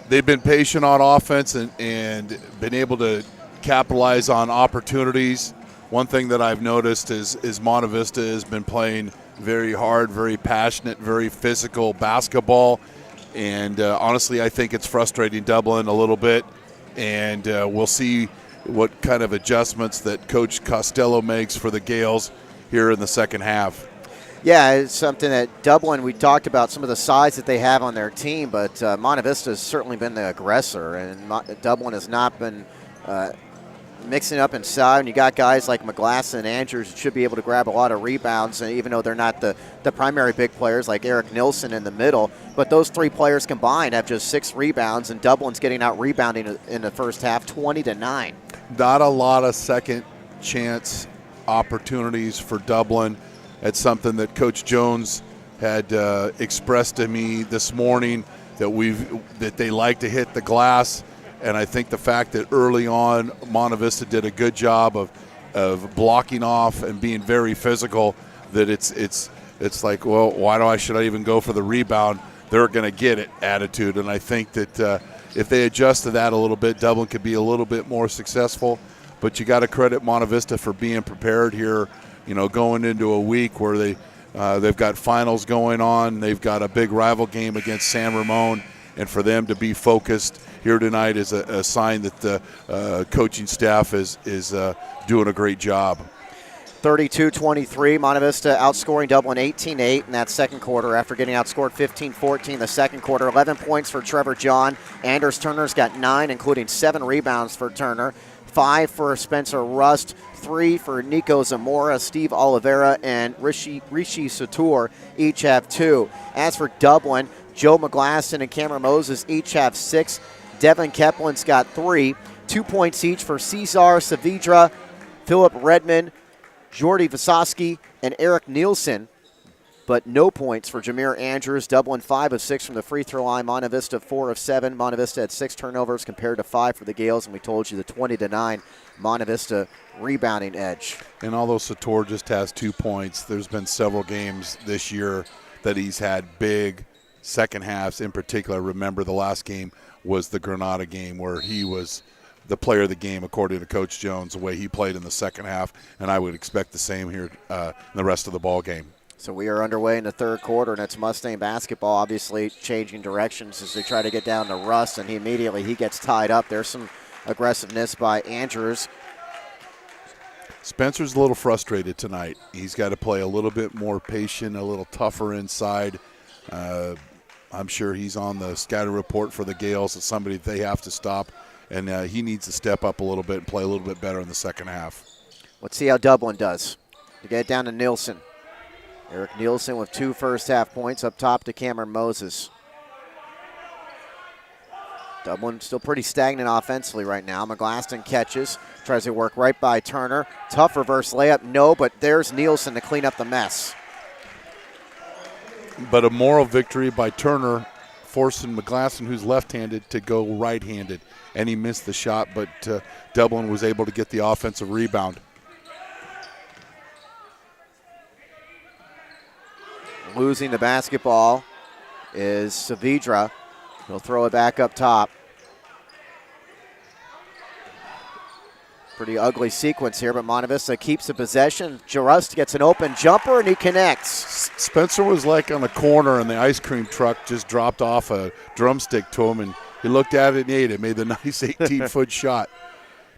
They've been patient on offense and been able to capitalize on opportunities. One thing that I've noticed is Monte Vista has been playing very hard, very passionate, very physical basketball. And honestly, I think it's frustrating Dublin a little bit. And we'll see what kind of adjustments that Coach Costello makes for the Gales here in the second half. Yeah, it's something that Dublin, we talked about some of the size that they have on their team, but Monte Vista has certainly been the aggressor, and Dublin has not been mixing up inside. And you got guys like McGlasson and Andrews who should be able to grab a lot of rebounds, and even though they're not the primary big players like Eric Nilsson in the middle, but those three players combined have just 6 rebounds, and Dublin's getting out rebounding in the first half 20-9. Not a lot of second chance opportunities for Dublin. That's something that Coach Jones had expressed to me this morning, that they like to hit the glass. And I think the fact that early on Monte Vista did a good job of blocking off and being very physical, that it's like, well, should I even go for the rebound? They're going to get it attitude. And I think that if they adjust to that a little bit, Dublin could be a little bit more successful. But you got to credit Monte Vista for being prepared here, going into a week where they've got finals going on. They've got a big rival game against San Ramon. And for them to be focused here tonight is a sign that the coaching staff is doing a great job. 32-23, Monte Vista outscoring Dublin 18-8 in that second quarter after getting outscored 15-14 the second quarter. 11 points for Trevor John. Anders Turner's got 9, including 7 rebounds for Turner. 5 for Spencer Rust. 3 for Nico Zamora, Steve Oliveira, and Rishi Satur each have 2. As for Dublin, Joe McGlasson and Cameron Moses each have 6. Devin Keplin's got 3. 2 points each for Cesar Saavedra, Philip Redmond, Jordy Visosky, and Eric Nielsen, but no points for Jameer Andrews. Dublin 5 of 6 from the free throw line. Monte Vista 4 of 7. Monte Vista had 6 turnovers compared to 5 for the Gales, and we told you the 20-9 Monte Vista rebounding edge. And although Sator just has 2 points, there's been several games this year that he's had big second halves. In particular, remember the last game was the Granada game where he was the player of the game, according to Coach Jones, the way he played in the second half, and I would expect the same here in the rest of the ball game. So we are underway in the third quarter, and it's Mustang basketball obviously changing directions as they try to get down to Russ, and he gets tied up. There's some aggressiveness by Andrews. Spencer's a little frustrated tonight. He's got to play a little bit more patient, a little tougher inside. I'm sure he's on the scatter report for the Gales as somebody they have to stop, and he needs to step up a little bit and play a little bit better in the second half. Let's see how Dublin does. To get down to Nielsen. Eric Nielsen with 2 first-half points up top to Cameron Moses. Dublin still pretty stagnant offensively right now. McGlaston catches, tries to work right by Turner. Tough reverse layup, no, but there's Nielsen to clean up the mess. But a moral victory by Turner, forcing McGlasson, who's left-handed, to go right-handed. And he missed the shot, but Dublin was able to get the offensive rebound. Losing the basketball is Saavedra. He'll throw it back up top. Pretty ugly sequence here, but Monte Vista keeps the possession. Jarust gets an open jumper, and he connects. Spencer was like on a corner, and the ice cream truck just dropped off a drumstick to him, and he looked at it and ate it, made the nice 18-foot shot,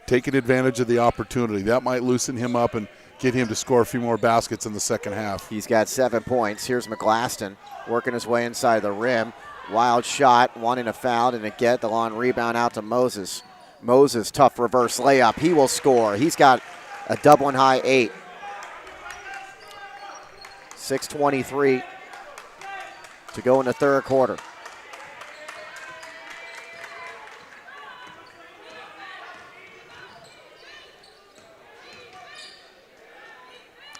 taking advantage of the opportunity. That might loosen him up and get him to score a few more baskets in the second half. He's got 7 points. Here's McGlaston working his way inside the rim. Wild shot, wanting a foul, and the long rebound out to Moses. Moses, tough reverse layup. He will score. He's got a Dublin high 8. 6:23 to go in the third quarter.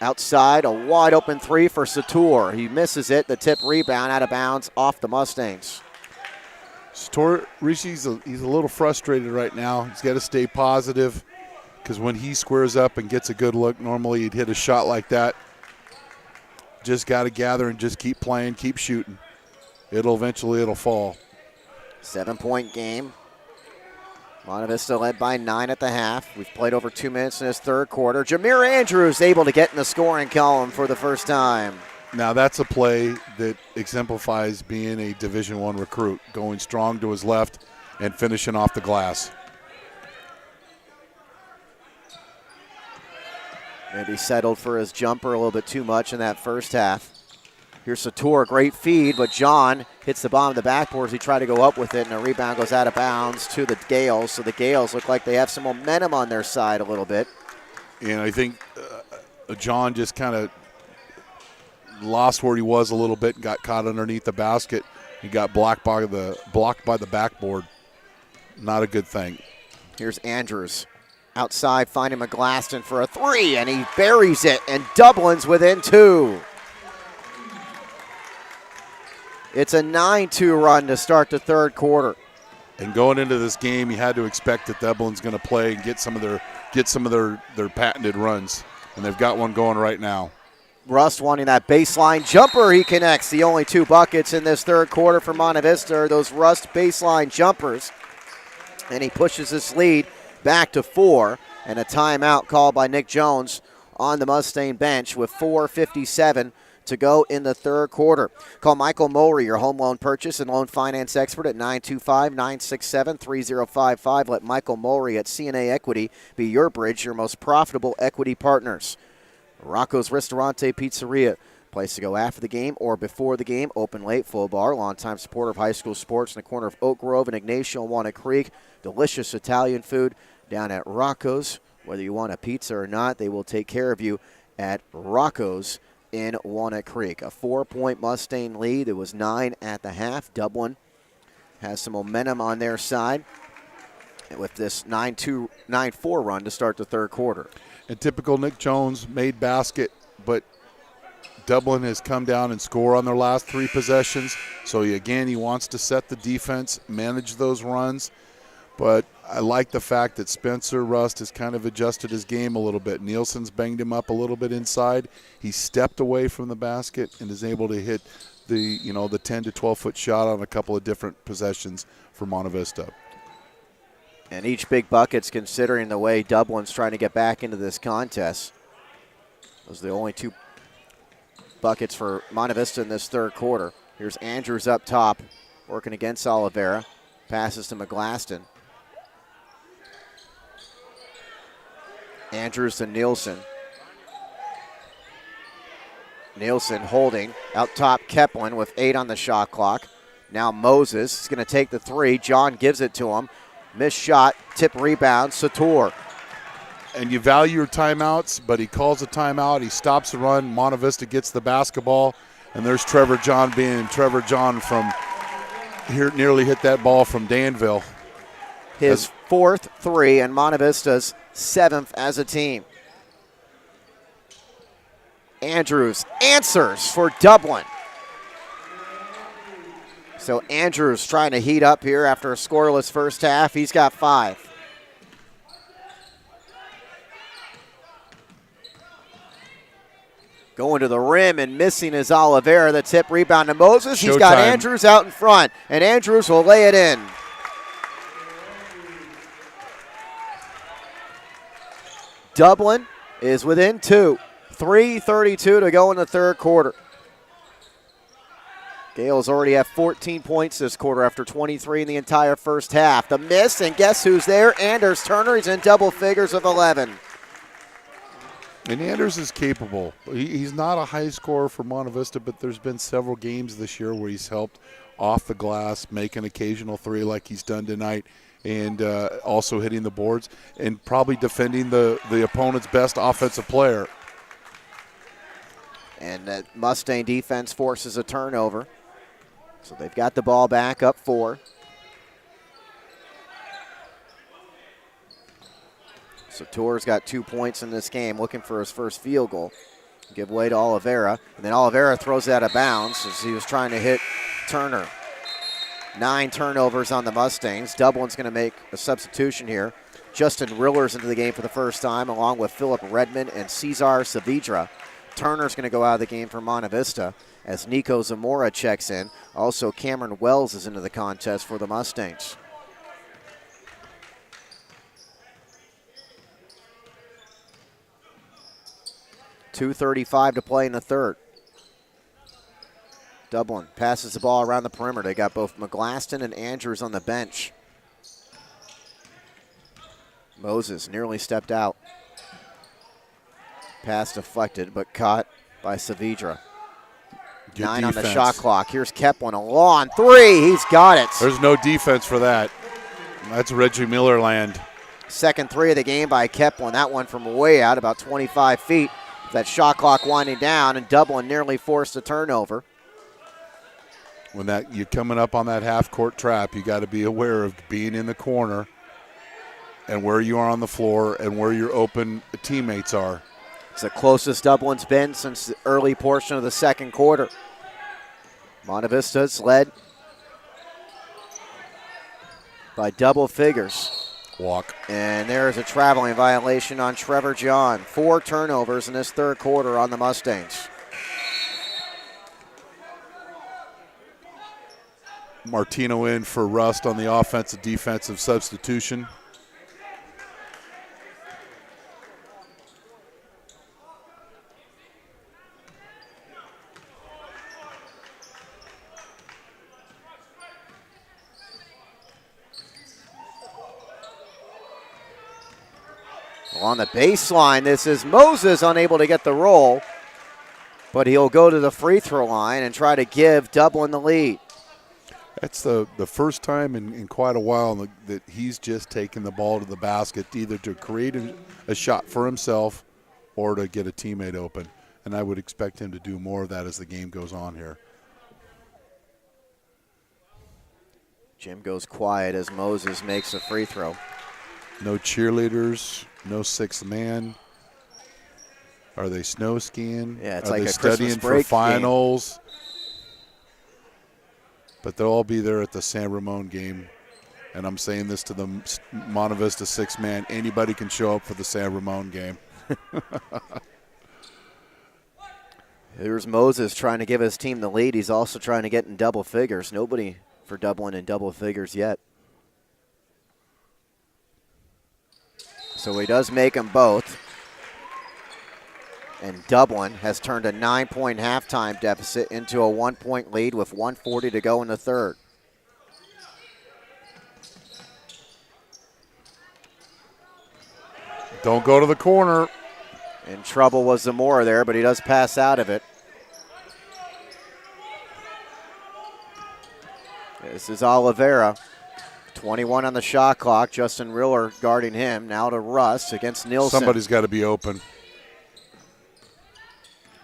Outside, a wide open three for Satur. He misses it. The tip rebound out of bounds off the Mustangs. Satur, he's a little frustrated right now. He's got to stay positive because when he squares up and gets a good look, normally he'd hit a shot like that. Just got to gather and just keep playing, keep shooting. It'll fall. 7-point game. Monte Vista led by 9 at the half. We've played over 2 minutes in this third quarter. Jameer Andrews able to get in the scoring column for the first time. Now that's a play that exemplifies being a Division I recruit, going strong to his left and finishing off the glass. Maybe settled for his jumper a little bit too much in that first half. Here's Satur, great feed, but John hits the bottom of the backboard as he tried to go up with it, and the rebound goes out of bounds to the Gales. So the Gales look like they have some momentum on their side a little bit. And I think John just kind of lost where he was a little bit and got caught underneath the basket. He got blocked by the backboard. Not a good thing. Here's Andrews. Outside, finding McGlaston for a three, and he buries it, and Dublin's within 2. It's a 9-2 run to start the third quarter. And going into this game, you had to expect that Dublin's going to play and get some of their patented runs, and they've got one going right now. Rust wanting that baseline jumper. He connects. The only 2 buckets in this third quarter for Monte Vista are those Rust baseline jumpers, and he pushes his lead back to 4, and a timeout called by Nick Jones on the Mustang bench with 4:57 to go in the third quarter. Call Michael Mowry, your home loan purchase and loan finance expert, at 925-967-3055. Let Michael Mowry at CNA Equity be your bridge, your most profitable equity partners. Rocco's Ristorante Pizzeria, place to go after the game or before the game. Open late, full bar, longtime supporter of high school sports in the corner of Oak Grove and Ignacio and Walnut Creek. Delicious Italian food down at Rocco's. Whether you want a pizza or not, they will take care of you at Rocco's in Walnut Creek. A 4-point Mustang lead. It was 9 at the half. Dublin has some momentum on their side with this 9-4 run to start the third quarter. And typical Nick Jones made basket, but Dublin has come down and score on their last 3 possessions. So he wants to set the defense, manage those runs. But I like the fact that Spencer Rust has kind of adjusted his game a little bit. Nielsen's banged him up a little bit inside. He stepped away from the basket and is able to hit the 10 to 12-foot shot on a couple of different possessions for Monte Vista. And each big bucket's considering the way Dublin's trying to get back into this contest. Those are the only 2 buckets for Monte Vista in this third quarter. Here's Andrews up top, working against Oliveira. Passes to McGlaston. Andrews to Nielsen. Nielsen holding. Out top, Keplin with 8 on the shot clock. Now Moses is going to take the 3. John gives it to him. Missed shot, tip rebound, Satur. And you value your timeouts, but he calls a timeout. He stops the run. Monte Vista gets the basketball, and there's Trevor John being Trevor John from here, nearly hit that ball from Danville. His 4th 3 and Monte Vista's 7th as a team. Andrews answers for Dublin. So Andrews trying to heat up here after a scoreless first half. He's got 5. Going to the rim and missing is Oliveira. The tip rebound to Moses. He's got Andrews out in front, and Andrews will lay it in. Dublin is within 2. 3:32 to go in the third quarter. Gales already have 14 points this quarter after 23 in the entire first half. The miss, and guess who's there? Anders Turner. He's in double figures of 11. And Anders is capable. He's not a high scorer for Monte Vista, but there's been several games this year where he's helped off the glass, make an occasional 3 like he's done tonight, and also hitting the boards and probably defending the opponent's best offensive player. And that Mustang defense forces a turnover. So they've got the ball back up 4. Satur's got 2 points in this game, looking for his first field goal. Give way to Oliveira. And then Oliveira throws it out of bounds as he was trying to hit Turner. 9 turnovers on the Mustangs. Dublin's going to make a substitution here. Justin Riller's into the game for the first time, along with Philip Redmond and Cesar Saavedra. Turner's going to go out of the game for Monte Vista as Nico Zamora checks in. Also, Cameron Wells is into the contest for the Mustangs. .2:35 to play in the third. Dublin passes the ball around the perimeter. They got both McGlaston and Andrews on the bench. Moses nearly stepped out. Pass deflected, but caught by Saavedra. 9 on the shot clock. Here's Keplin, a long 3. He's got it. There's no defense for that. That's Reggie Miller land. Second 3 of the game by Keplin. That one from way out, about 25 feet. That shot clock winding down, and Dublin nearly forced a turnover. When you're coming up on that half-court trap, you got to be aware of being in the corner and where you are on the floor and where your open teammates are. It's the closest Dublin's been since the early portion of the second quarter. Monte Vista's led by double figures. Walk. And there's a traveling violation on Trevor John. 4 turnovers in this third quarter on the Mustangs. Martino in for Rust on the offensive-defensive substitution. On the baseline, this is Moses unable to get the roll, but he'll go to the free throw line and try to give Dublin the lead. That's the first time in quite a while that he's just taken the ball to the basket, either to create a shot for himself or to get a teammate open. And I would expect him to do more of that as the game goes on here. Jim goes quiet as Moses makes a free throw. No cheerleaders, no sixth man. Are they snow skiing? Yeah, it's Are like they a studying Christmas break for finals? But they'll all be there at the San Ramon game. And I'm saying this to the Monte Vista sixth man. Anybody can show up for the San Ramon game. Here's Moses trying to give his team the lead. He's also trying to get in double figures. Nobody for Dublin in double figures yet. So he does make them both. And Dublin has turned a 9-point halftime deficit into a 1-point lead with 1:40 to go in the third. Don't go to the corner. In trouble was Zamora there, but he does pass out of it. This is Oliveira. 21 on the shot clock. Justin Riller guarding him. Now to Russ against Nielsen. Somebody's got to be open.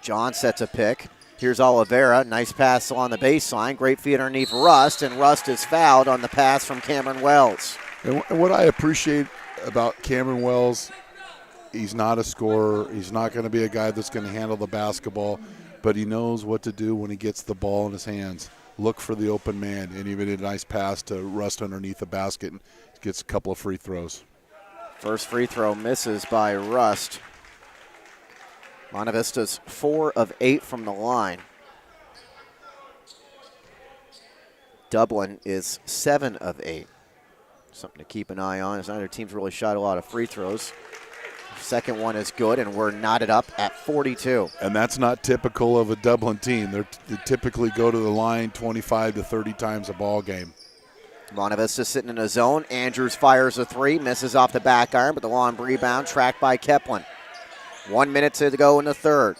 John sets a pick. Here's Oliveira. Nice pass along the baseline. Great feed underneath Rust, and Rust is fouled on the pass from Cameron Wells. And what I appreciate about Cameron Wells, he's not a scorer. He's not going to be a guy that's going to handle the basketball, but he knows what to do when he gets the ball in his hands. Look for the open man, and even a nice pass to Rust underneath the basket and gets a couple of free throws. First free throw misses by Rust. Monte Vista's 4 of 8 from the line. Dublin is 7 of 8. Something to keep an eye on as neither team's really shot a lot of free throws. Second one is good, and we're knotted up at 42. And that's not typical of a Dublin team. They typically go to the line 25 to 30 times a ball game. Monte Vista sitting in a zone. Andrews fires a 3, misses off the back iron, but the long rebound tracked by Keplin. 1 minute to go in the third.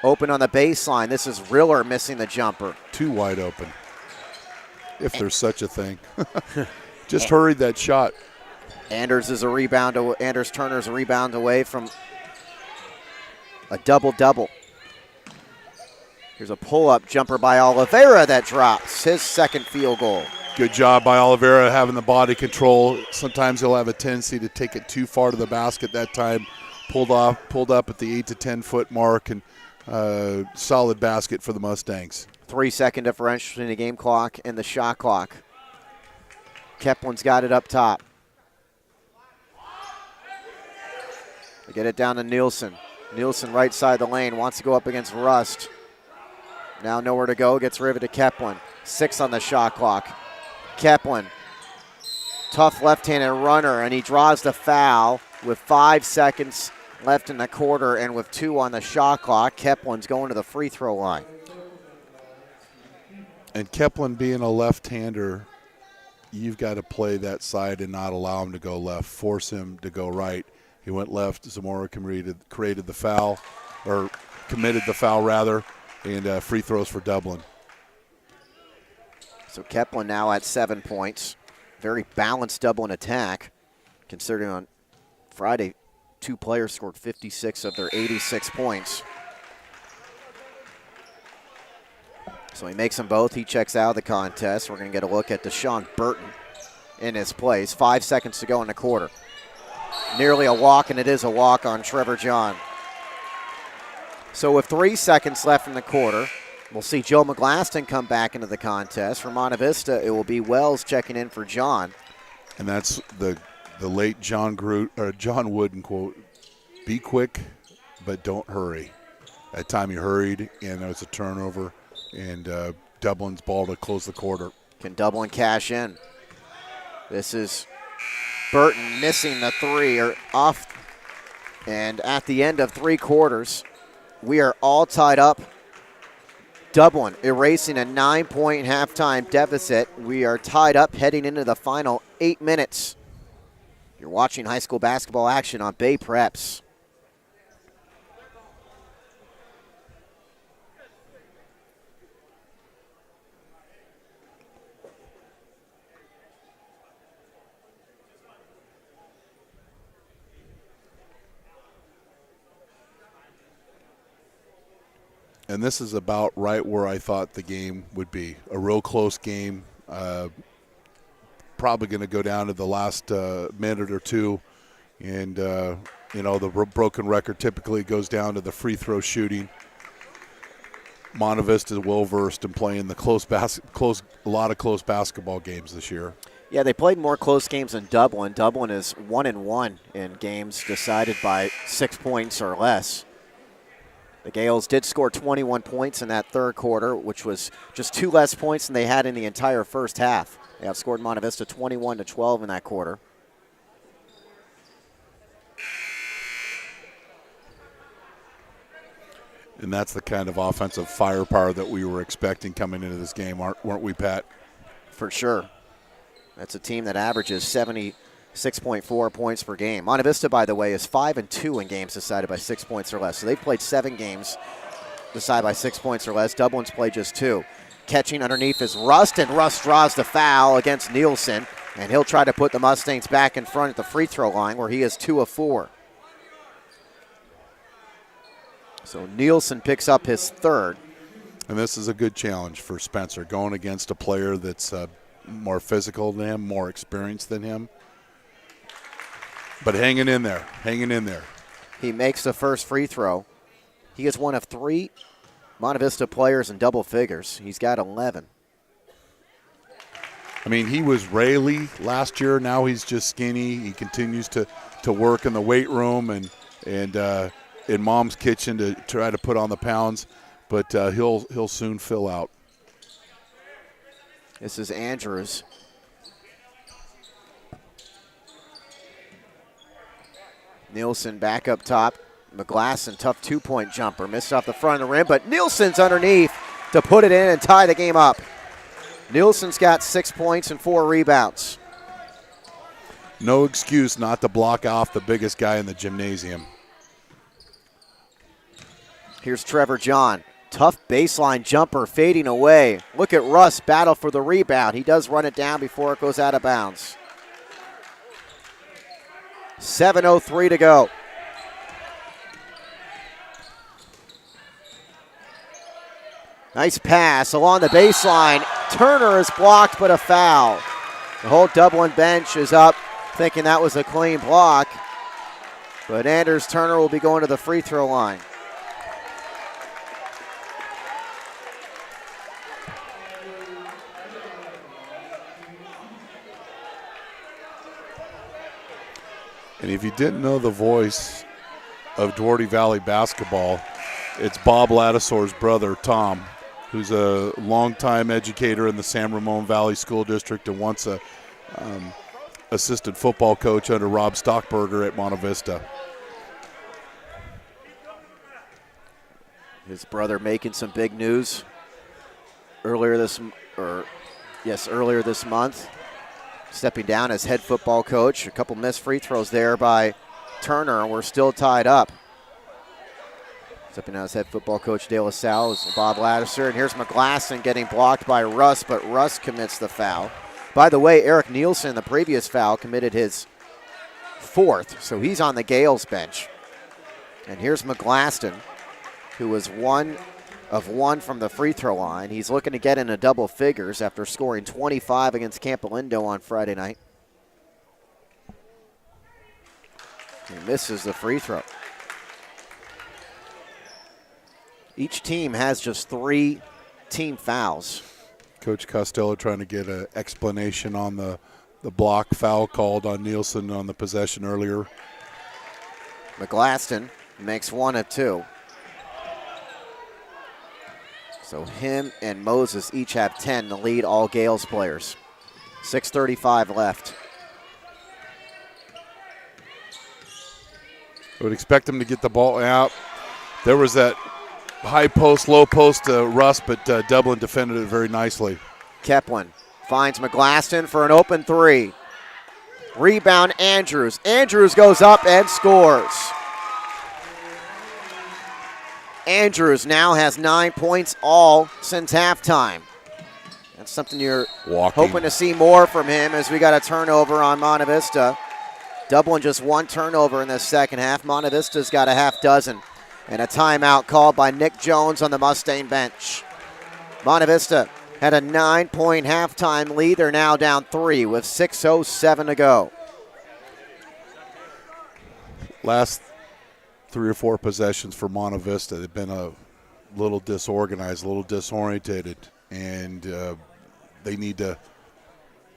Open on the baseline. This is Riller missing the jumper. Too wide open, if there's such a thing. Just hurried that shot. Anders Turner's a rebound away from a double-double. Here's a pull-up jumper by Oliveira that drops. His second field goal. Good job by Oliveira having the body control. Sometimes he'll have a tendency to take it too far to the basket. That time pulled up at the 8 to 10 foot mark, and solid basket for the Mustangs. 3-second differential between the game clock and the shot clock. Keplin's got it up top. They get it down to Nielsen. Nielsen right side of the lane, wants to go up against Rust. Now nowhere to go, gets rid of it to Keplin. 6 on the shot clock. Keplin, tough left-handed runner, and he draws the foul with 5 seconds left in the quarter and with 2 on the shot clock. Keplin's going to the free throw line. And Keplin being a left-hander, you've got to play that side and not allow him to go left, force him to go right. He went left. Zamora created the foul, or committed the foul rather, and free throws for Dublin. So Keplin now at 7 points. Very balanced Dublin attack, considering on Friday 2 players scored 56 of their 86 points. So he makes them both. He checks out of the contest. We're going to get a look at Deshaun Burton in his place. 5 seconds to go in the quarter. Nearly a walk, and it is a walk on Trevor John. So with 3 seconds left in the quarter, we'll see Joe McGlaston come back into the contest. For Monte Vista, it will be Wells checking in for John. And that's the late John Wooden quote, be quick, but don't hurry. That time he hurried, and there was a turnover, and Dublin's ball to close the quarter. Can Dublin cash in? This is Burton missing the 3 or off. And at the end of 3 quarters, we are all tied up. Dublin erasing a 9-point halftime deficit. We are tied up heading into the final 8 minutes. You're watching high school basketball action on Bay Preps. And this is about right where I thought the game would be. A real close game. Probably going to go down to the last minute or two. And, the broken record typically goes down to the free throw shooting. Monte Vista is well-versed in playing the a lot of close basketball games this year. Yeah, they played more close games than Dublin. Dublin is 1-1 in games decided by 6 points or less. The Gales did score 21 points in that third quarter, which was just 2 less points than they had in the entire first half. They outscored Monte Vista 21-12 in that quarter. And that's the kind of offensive firepower that we were expecting coming into this game, weren't we, Pat? For sure. That's a team that averages 76.4 points per game. Monte Vista, by the way, is 5-2 in games decided by 6 points or less. So they've played 7 games decided by 6 points or less. Dublin's played just 2. Catching underneath is Rust, and Rust draws the foul against Nielsen, and he'll try to put the Mustangs back in front at the free throw line, where he is 2 of 4. So Nielsen picks up his 3rd. And this is a good challenge for Spencer, going against a player that's more physical than him, more experienced than him. But hanging in there. He makes the first free throw. He is one of 3 Monte Vista players in double figures. He's got 11. I mean, he was Rayleigh last year. Now he's just skinny. He continues to work in the weight room and in Mom's kitchen to try to put on the pounds. But he'll soon fill out. This is Andrews. Nielsen back up top. McGlasson, tough 2-point jumper. Missed off the front of the rim, but Nielsen's underneath to put it in and tie the game up. Nielsen's got 6 points and 4 rebounds. No excuse not to block off the biggest guy in the gymnasium. Here's Trevor John. Tough baseline jumper fading away. Look at Russ battle for the rebound. He does run it down before it goes out of bounds. 7:03 to go. Nice pass along the baseline. Turner is blocked, but a foul. The whole Dublin bench is up thinking that was a clean block. But Anders Turner will be going to the free throw line. And if you didn't know the voice of Dougherty Valley basketball, it's Bob Ladisor's brother, Tom, who's a longtime educator in the San Ramon Valley School District and once a assistant football coach under Rob Stockberger at Monte Vista. His brother making some big news earlier this month. Stepping down as head football coach. A couple missed free throws there by Turner, and we're still tied up. Stepping down as head football coach De La Salle is Bob Laddiser. And here's McGlasson getting blocked by Russ, but Russ commits the foul. By the way, Eric Nielsen, the previous foul, committed his fourth, so he's on the Gales bench. And here's McGlasson, who was 1 of 1 from the free throw line. He's looking to get into double figures after scoring 25 against Campolindo on Friday night. He misses the free throw. Each team has just 3 team fouls. Coach Costello trying to get an explanation on the block foul called on Nielsen on the possession earlier. McGlaston makes 1 of 2. So him and Moses each have 10 to lead all Gales players. 6:35 left. I would expect him to get the ball out. There was that high post, low post to Russ, but Dublin defended it very nicely. Keplin finds McGlaston for an open 3. Rebound Andrews. Andrews goes up and scores. Andrews now has 9 points all since halftime. That's something you're hoping to see more from him as we got a turnover on Monte Vista. Dublin just 1 turnover in the second half. Monte Vista's got a half dozen. And a timeout called by Nick Jones on the Mustang bench. Monte Vista had a 9-point halftime lead. They're now down 3 with 6:07 to go. Last 3 or 4 possessions for Monte Vista, they've been a little disorganized, a little disorientated, and they need to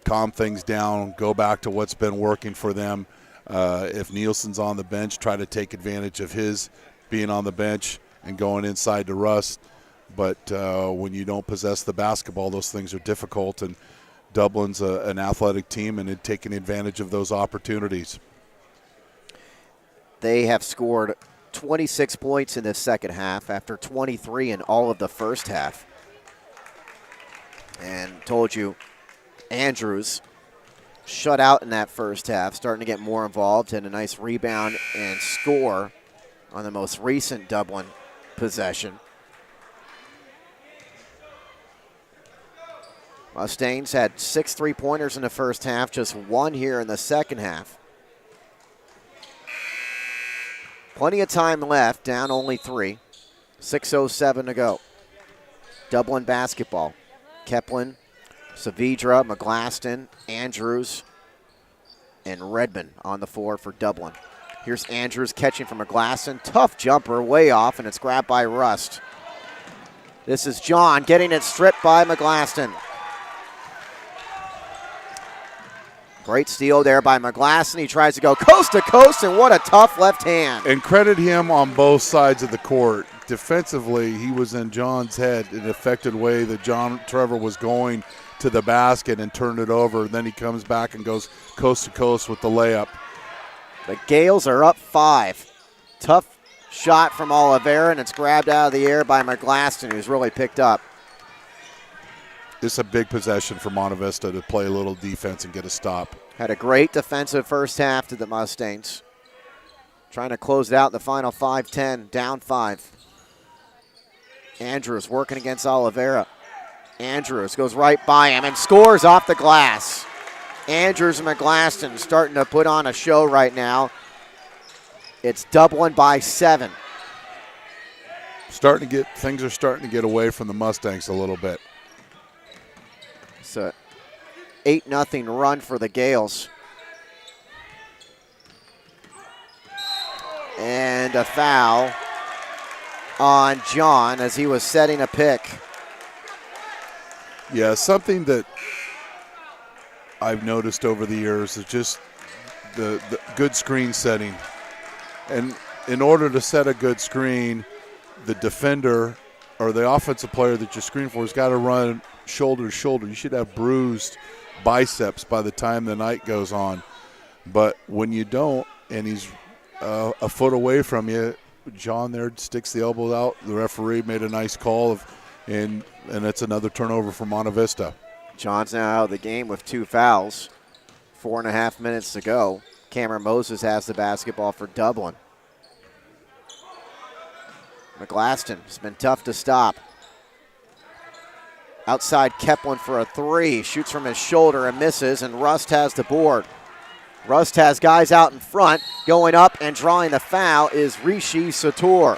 calm things down, go back to what's been working for them. If Nielsen's on the bench, try to take advantage of his being on the bench and going inside to Russ. But when you don't possess the basketball, those things are difficult, and Dublin's an athletic team and taking advantage of those opportunities. They have scored 26 points in the second half after 23 in all of the first half. And told you, Andrews shut out in that first half, starting to get more involved, and a nice rebound and score on the most recent Dublin possession. Mustangs had 6 3-pointers in the first half, just 1 here in the second half. Plenty of time left, down only 3. 6:07 to go. Dublin basketball. Keplin, Saavedra, McGlaston, Andrews, and Redmond on the floor for Dublin. Here's Andrews catching from McGlaston. Tough jumper, way off, and it's grabbed by Rust. This is John getting it stripped by McGlaston. Great steal there by McGlaston. He tries to go coast to coast, and what a tough left hand. And credit him on both sides of the court. Defensively, he was in John's head in an affected way that John Trevor was going to the basket and turned it over. Then he comes back and goes coast to coast with the layup. The Gales are up 5. Tough shot from Oliveira, and it's grabbed out of the air by McGlaston, who's really picked up. It's a big possession for Monte Vista to play a little defense and get a stop. Had a great defensive first half to the Mustangs. Trying to close it out in the final 5-10, down 5. Andrews working against Oliveira. Andrews goes right by him and scores off the glass. Andrews and McGlaston starting to put on a show right now. It's Dublin by 7. Things are starting to get away from the Mustangs a little bit. It's a 8-0 run for the Gales. And a foul on John as he was setting a pick. Yeah, something that I've noticed over the years is just the good screen setting. And in order to set a good screen, the defender or the offensive player that you're screening for has got to run shoulder to shoulder. You should have bruised biceps by the time the night goes on. But when you don't, and he's a foot away from you, John there sticks the elbow out. The referee made a nice call, and it's another turnover for Monte Vista. John's now out of the game with 2 fouls. 4.5 minutes to go. Cameron Moses has the basketball for Dublin. McGlaston has been tough to stop. Outside Keplin for a 3. Shoots from his shoulder and misses, and Rust has the board. Rust has guys out in front. Going up and drawing the foul is Rishi Sator.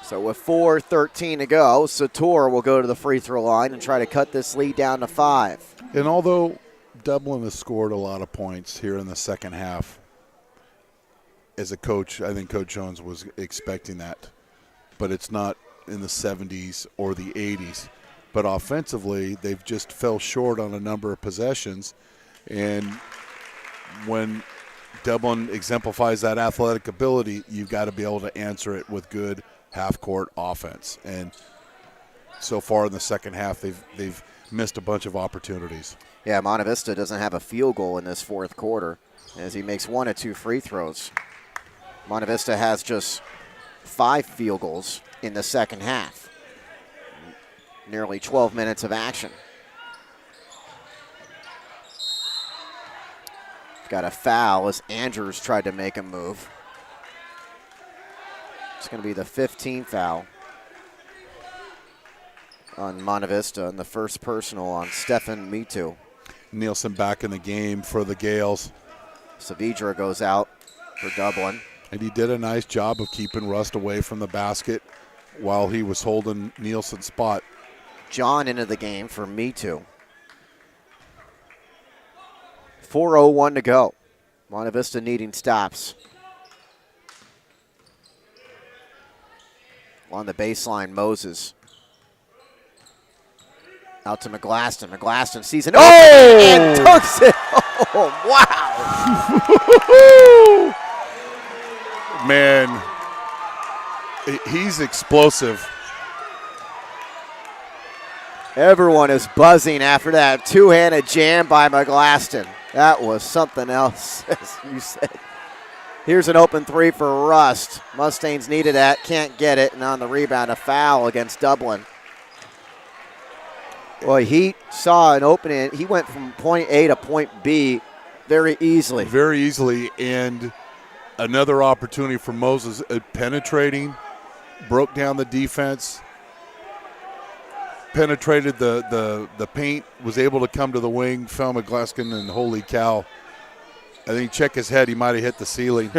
So with 4:13 to go, Sator will go to the free throw line and try to cut this lead down to 5. And although Dublin has scored a lot of points here in the second half, as a coach, I think Coach Jones was expecting that. But it's not in the 70s or the 80s. But offensively, they've just fell short on a number of possessions. And when Dublin exemplifies that athletic ability, you've got to be able to answer it with good half-court offense. And so far in the second half, they've missed a bunch of opportunities. Yeah, Monte Vista doesn't have a field goal in this fourth quarter as he makes 1 of 2 free throws. Monte Vista has just 5 field goals in the second half. Nearly 12 minutes of action. Got a foul as Andrews tried to make a move. It's going to be the 15th foul on Monte Vista and the first personal on Stefan Mitu. Nielsen back in the game for the Gales. Saavedra goes out for Dublin. And he did a nice job of keeping Rust away from the basket while he was holding Nielsen's spot. John into the game for Mitu. 4:01 to go. Monte Vista needing stops. On the baseline, Moses. Out to McGlaston. McGlaston sees an and dunks it. Oh, wow. Man, he's explosive. Everyone is buzzing after that two-handed jam by McGlaston. That was something else, as you said. Here's an open 3 for Rust. Mustangs needed that, can't get it, and on the rebound, a foul against Dublin. Boy, he saw an opening. He went from point A to point B very easily. Very easily, and another opportunity for Moses penetrating, broke down the defense, penetrated the paint, was able to come to the wing, found McGlaston, and holy cow. I think check his head, he might have hit the ceiling.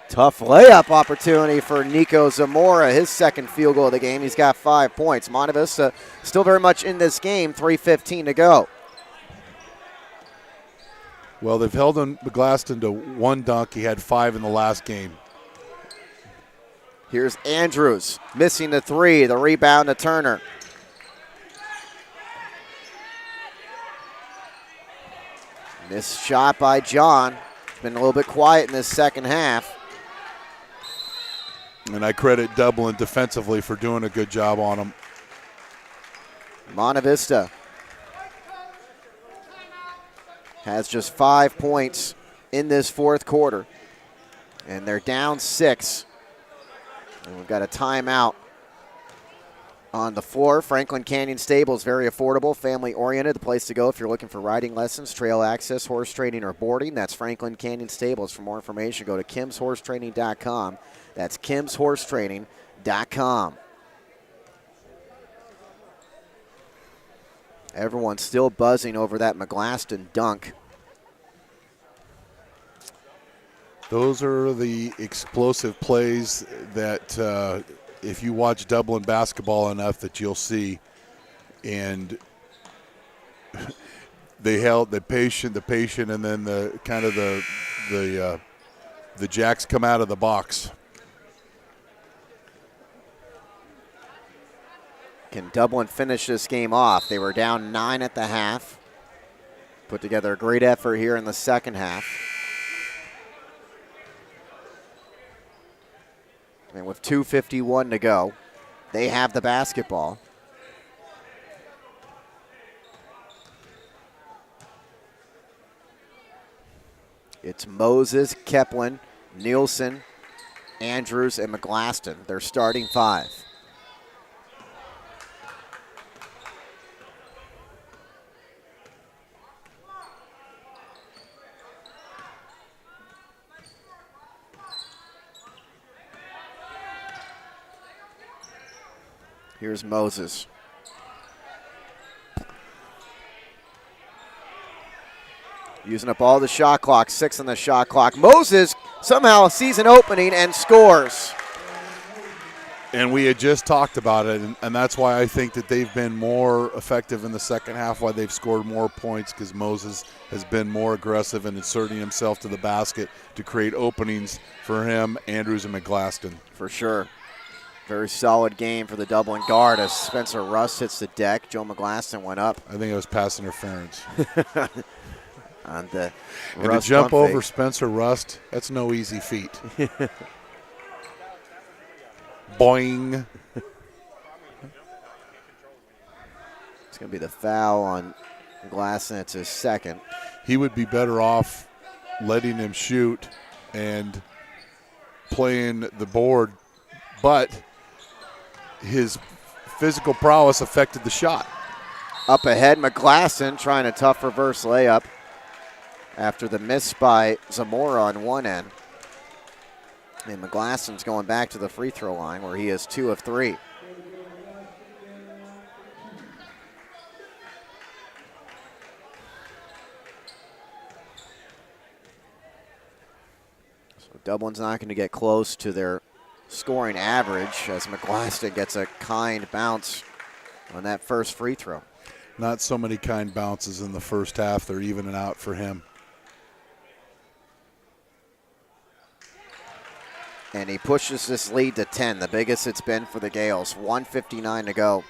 Tough layup opportunity for Nico Zamora, his second field goal of the game. He's got 5 points. Monte Vista still very much in this game, 3:15 to go. Well, they've held McGlaston to 1 dunk. He had 5 in the last game. Here's Andrews, missing the 3, the rebound to Turner. Missed shot by John. It's been a little bit quiet in this second half. And I credit Dublin defensively for doing a good job on him. Monte Vista has just 5 points in this fourth quarter. And they're down 6. And we've got a timeout on the floor. Franklin Canyon Stables, very affordable, family-oriented, the place to go if you're looking for riding lessons, trail access, horse training, or boarding. That's Franklin Canyon Stables. For more information, go to kimshorsetraining.com. That's kimshorsetraining.com. Everyone's still buzzing over that McGlaston dunk. Those are the explosive plays that if you watch Dublin basketball enough that you'll see. And they held the patient, and then the kind of the Jacks come out of the box. Can Dublin finish this game off? They were down 9 at the half. Put together a great effort here in the second half. And with 2:51 to go, they have the basketball. It's Moses, Keplin, Nielsen, Andrews, and McGlaston. They're starting 5. Here's Moses. Using up all the shot clock, 6 on the shot clock. Moses somehow sees an opening and scores. And we had just talked about it, and that's why I think that they've been more effective in the second half, why they've scored more points, because Moses has been more aggressive in inserting himself to the basket to create openings for him, Andrews, and McGlaston. For sure. Very solid game for the Dublin guard as Spencer Rust hits the deck. Joe McGlaston went up. I think it was pass interference. On the and Rust to jump over fake. Spencer Rust, that's no easy feat. Boing. It's going to be the foul on McGlaston. It's his second. He would be better off letting him shoot and playing the board, but his physical prowess affected the shot. Up ahead, McGlaston trying a tough reverse layup after the miss by Zamora on one end. And McGlaston's going back to the free throw line where he is 2 of 3. So Dublin's not going to get close to their scoring average as McGlaston gets a kind bounce on that first free throw. Not so many kind bounces in the first half. They're evening out for him. And he pushes this lead to 10, the biggest it's been for the Gales. 1:59 to go.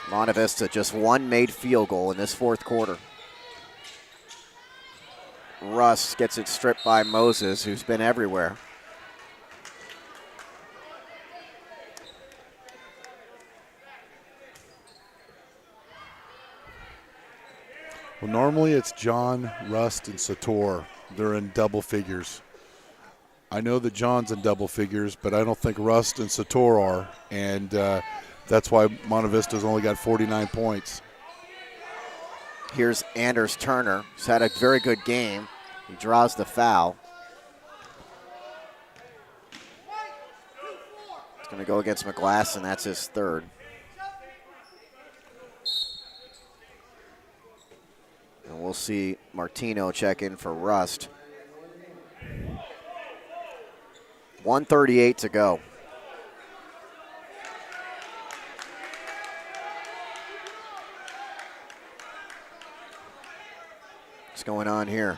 Monte Vista just one made field goal in this fourth quarter. Russ gets it stripped by Moses, who's been everywhere. Well, normally it's John, Rust, and Sator. They're in double figures. I know that John's in double figures, but I don't think Rust and Sator are, and that's why Monte Vista's only got 49 points. Here's Anders Turner, who's had a very good game. He draws the foul. It's going to go against McGlaston. That's his third. And we'll see Martino check in for Rust. 1:38 to go. What's going on here?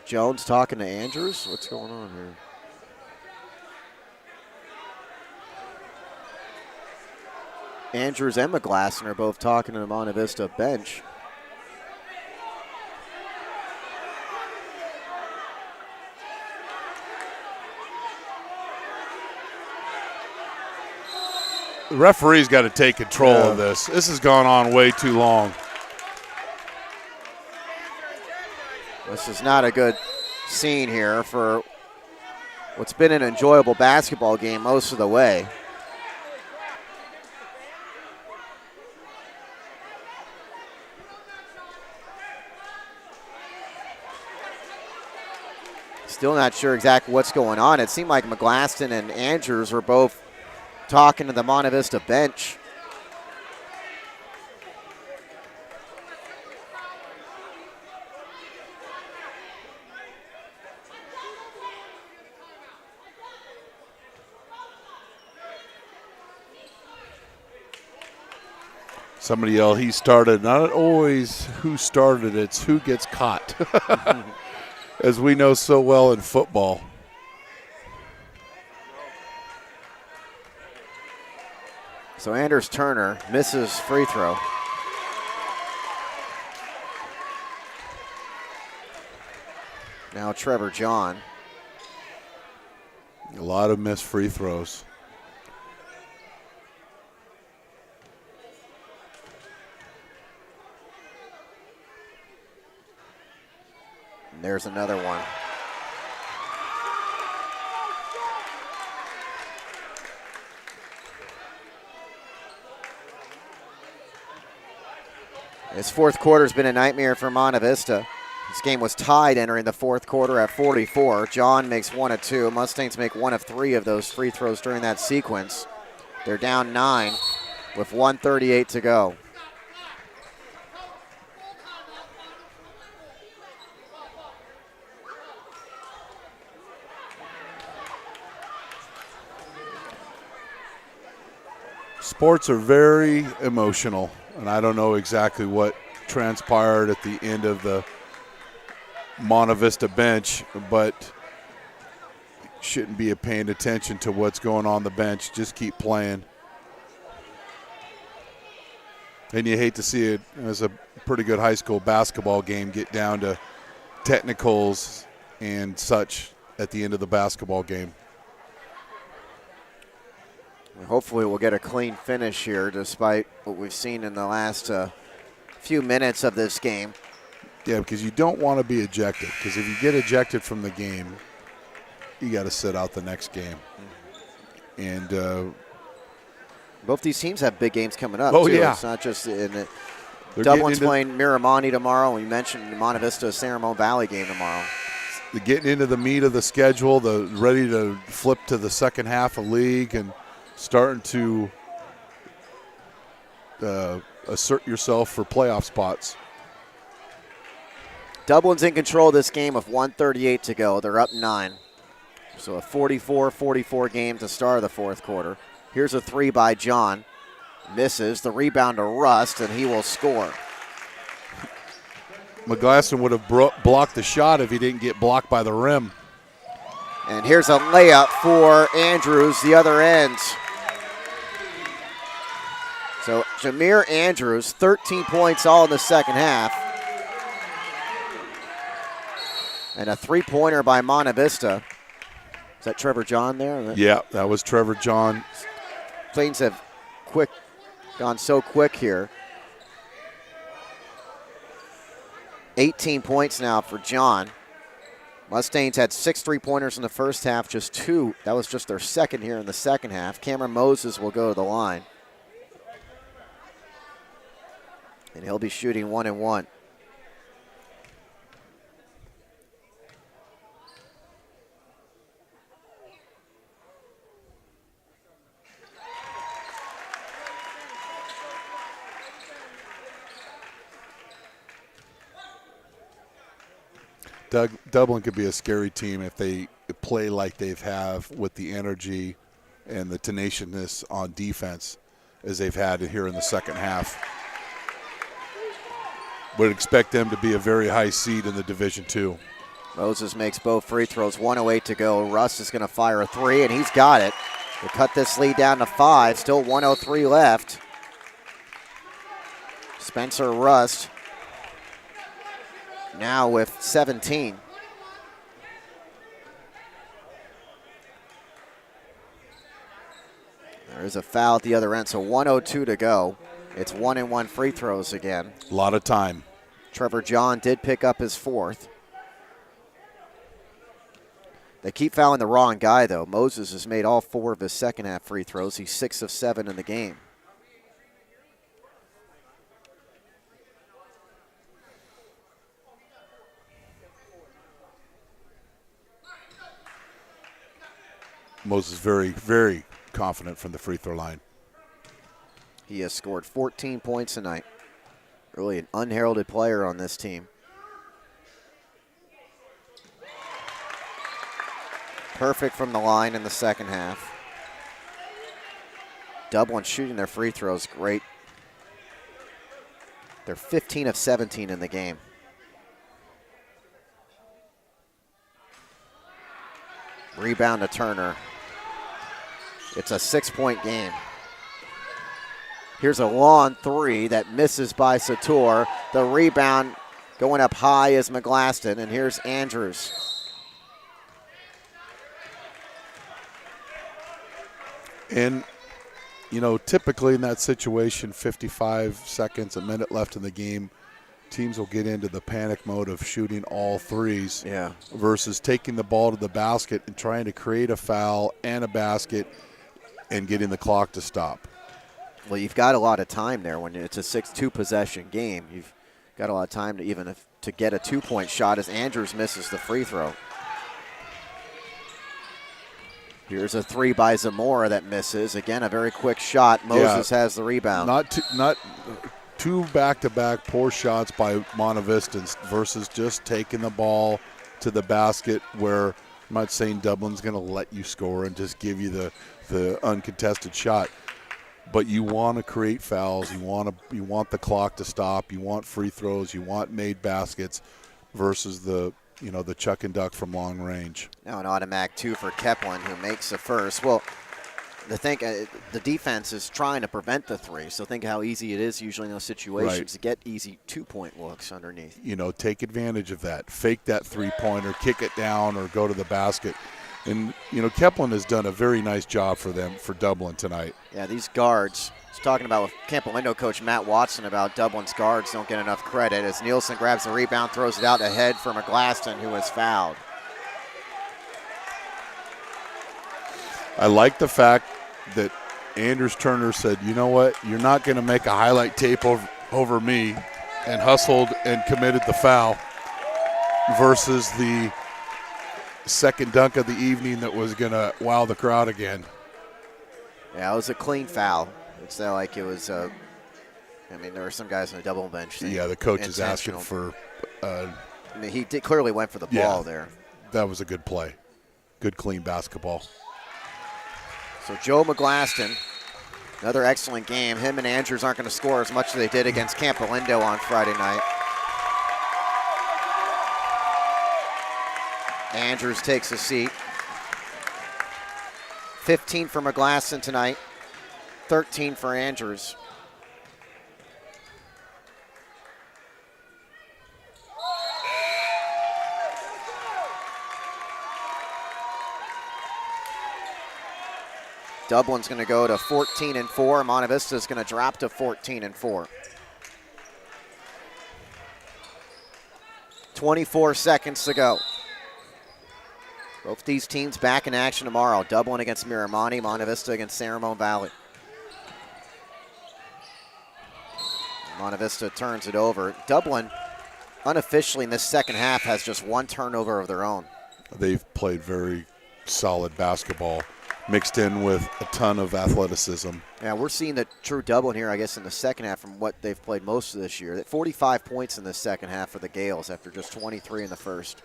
Jones talking to Andrews? What's going on here? Andrews and McGlaston are both talking to the Monte Vista bench. The referee's got to take control of this. This has gone on way too long. This is not a good scene here for what's been an enjoyable basketball game most of the way. Still not sure exactly what's going on. It seemed like McGlaston and Andrews were both talking to the Monte Vista bench. Somebody else, he started. Not always who started, it's who gets caught, as we know so well in football. So Anders Turner misses free throw. Now Trevor John. A lot of missed free throws. And there's another one. This fourth quarter's been a nightmare for Monte Vista. This game was tied entering the fourth quarter at 44. John makes 1 of 2. Mustangs make 1 of 3 of those free throws during that sequence. They're down 9 with 1:38 to go. Sports are very emotional, and I don't know exactly what transpired at the end of the Monte Vista bench, but shouldn't be paying attention to what's going on the bench. Just keep playing. And you hate to see it as a pretty good high school basketball game get down to technicals and such at the end of the basketball game. Hopefully we'll get a clean finish here despite what we've seen in the last few minutes of this game. Yeah, because you don't want to be ejected, because if you get ejected from the game, you got to sit out the next game. And both these teams have big games coming up, oh, too. yeah. It's not just in it. Dublin's playing Miramonte tomorrow, and you mentioned Monte Vista San Ramon Valley game tomorrow. Getting into the meat of the schedule, ready to flip to the second half of league and starting to assert yourself for playoff spots. Dublin's in control of this game with 1:38 to go. They're up 9. So a 44-44 game to start the fourth quarter. Here's a three by John. Misses. The rebound to Rust, and he will score. McGlasson would have blocked the shot if he didn't get blocked by the rim. And here's a layup for Andrews, the other end. So Jameer Andrews, 13 points all in the second half. And a three-pointer by Monte Vista. Is that Trevor John there? Yeah, that was Trevor John. Things have gone so quick here. 18 points now for John. Mustangs had 6 3-pointers in the first half, just 2. That was just their second here in the second half. Cameron Moses will go to the line. And he'll be shooting 1 and 1. Dublin could be a scary team if they play like they've have with the energy and the tenaciousness on defense as they've had here in the second half. Would expect them to be a very high seed in the Division II. Moses makes both free throws, 1:08 to go. Russ is going to fire a 3, and he's got it. To cut this lead down to 5, still 1:03 left. Spencer Rust now with 17. There is a foul at the other end, so 1:02 to go. It's 1 and 1 free throws again. A lot of time. Trevor John did pick up his 4th. They keep fouling the wrong guy, though. Moses has made all 4 of his second half free throws. He's 6 of 7 in the game. Moses very, very confident from the free throw line. He has scored 14 points tonight. Really an unheralded player on this team. Perfect from the line in the second half. Dublin shooting their free throws great. They're 15 of 17 in the game. Rebound to Turner. It's a 6-point game. Here's a long three that misses by Sator. The rebound going up high is McGlaston, and here's Andrews. And, you know, typically in that situation, 55 seconds, a minute left in the game, teams will get into the panic mode of shooting all threes versus taking the ball to the basket and trying to create a foul and a basket and getting the clock to stop. Well, you've got a lot of time there when it's a 6-2 possession game. You've got a lot of time to get a 2-point shot as Andrews misses the free throw. Here's a three by Zamora that misses. Again, a very quick shot. Moses has the rebound. Not two back-to-back poor shots by Monte Vista versus just taking the ball to the basket, where I'm not saying Dublin's going to let you score and just give you the uncontested shot. But you want to create fouls. You want the clock to stop. You want free throws. You want made baskets versus the chuck and duck from long range. Now an automatic 2 for Keplin, who makes the first. Well, the defense is trying to prevent the three, so think how easy it is usually in those situations to get easy 2-point looks underneath. Take advantage of that. Fake that three-pointer, kick it down, or go to the basket. And, Keplin has done a very nice job for Dublin tonight. Yeah, these guards, I was talking about with Campolindo coach Matt Watson about Dublin's guards don't get enough credit as Nielsen grabs the rebound, throws it out ahead for McGlaston, who was fouled. I like the fact that Anders Turner said, you know what, you're not going to make a highlight tape over me, and hustled and committed the foul versus the second dunk of the evening that was going to wow the crowd again. Yeah, it was a clean foul. It's not like it was, there were some guys on the double bench. Yeah, the coach is asking for. He clearly went for the ball there. That was a good play. Good, clean basketball. So Joe McGlaston, another excellent game. Him and Andrews aren't going to score as much as they did against Campolindo on Friday night. Andrews takes a seat. 15 for McGlaston tonight, 13 for Andrews. Dublin's going to go to 14-4. Monte Vista is going to drop to 14-4. 24 seconds to go. Both these teams back in action tomorrow. Dublin against Miramonte, Monte Vista against San Ramon Valley. Monte Vista turns it over. Dublin, unofficially in this second half, has just one turnover of their own. They've played very solid basketball, mixed in with a ton of athleticism. Yeah, we're seeing the true Dublin here, I guess, in the second half from what they've played most of this year. 45 points in the second half for the Gales after just 23 in the first.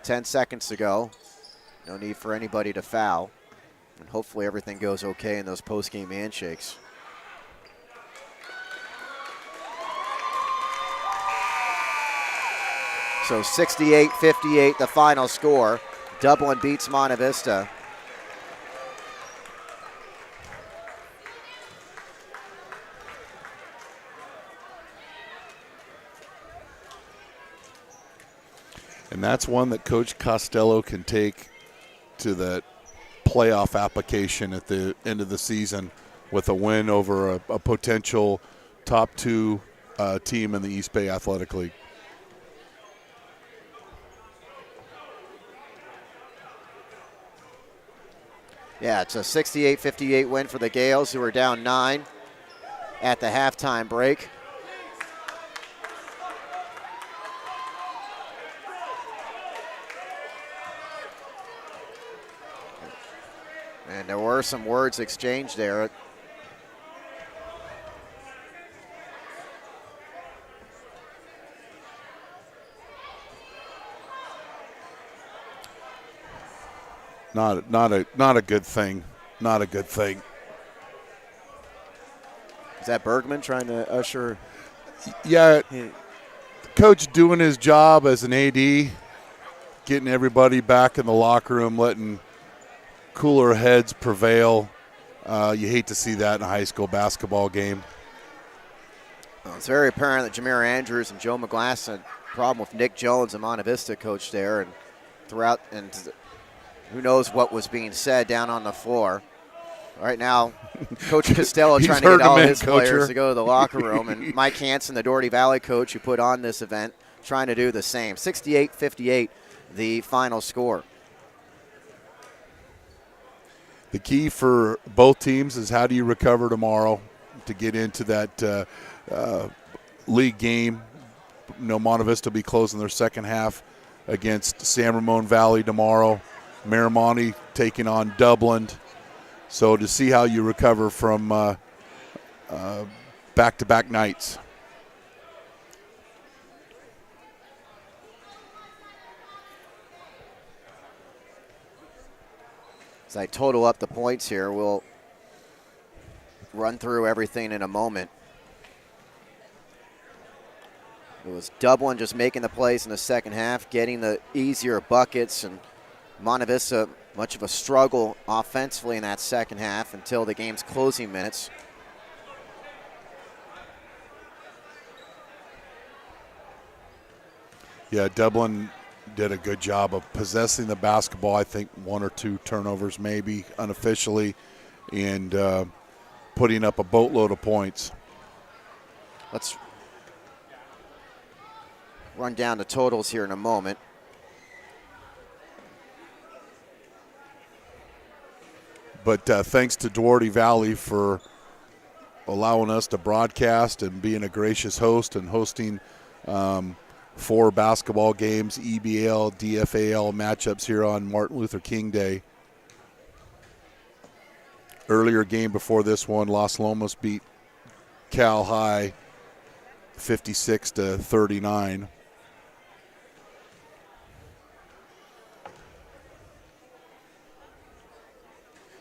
10 seconds to go. No need for anybody to foul. And hopefully everything goes okay in those post-game handshakes. So 68-58, the final score. Dublin beats Monte Vista. And that's one that Coach Costello can take to that playoff application at the end of the season with a win over a potential top 2 team in the East Bay Athletic League. Yeah, it's a 68-58 win for the Gales, who are down 9 at the halftime break. And there were some words exchanged there. Not a good thing. Not a good thing. Is that Bergman trying to usher? Yeah, coach doing his job as an AD, getting everybody back in the locker room, letting cooler heads prevail. You hate to see that in a high school basketball game. Well, it's very apparent that Jameer Andrews and Joe McGlass had a problem with Nick Jones, the Monte Vista coach there, and throughout, and who knows what was being said down on the floor. Right now, Coach Costello trying to get all his players to go to the locker room, and Mike Hansen, the Dougherty Valley coach who put on this event, trying to do the same. 68-58, the final score. The key for both teams is how do you recover tomorrow to get into that league game. Monte Vista will be closing their second half against San Ramon Valley tomorrow. Miramonte taking on Dublin. So to see how you recover from back-to-back nights. As I total up the points here, we'll run through everything in a moment. It was Dublin just making the plays in the second half, getting the easier buckets, and Monte Vista much of a struggle offensively in that second half until the game's closing minutes. Yeah, Dublin did a good job of possessing the basketball. I think one or two turnovers maybe unofficially, and putting up a boatload of points. Let's run down the totals here in a moment. But thanks to Dougherty Valley for allowing us to broadcast and being a gracious host and hosting 4 basketball games, EBL, DFAL matchups here on Martin Luther King Day. Earlier game before this one, Los Lomos beat Cal High 56-39.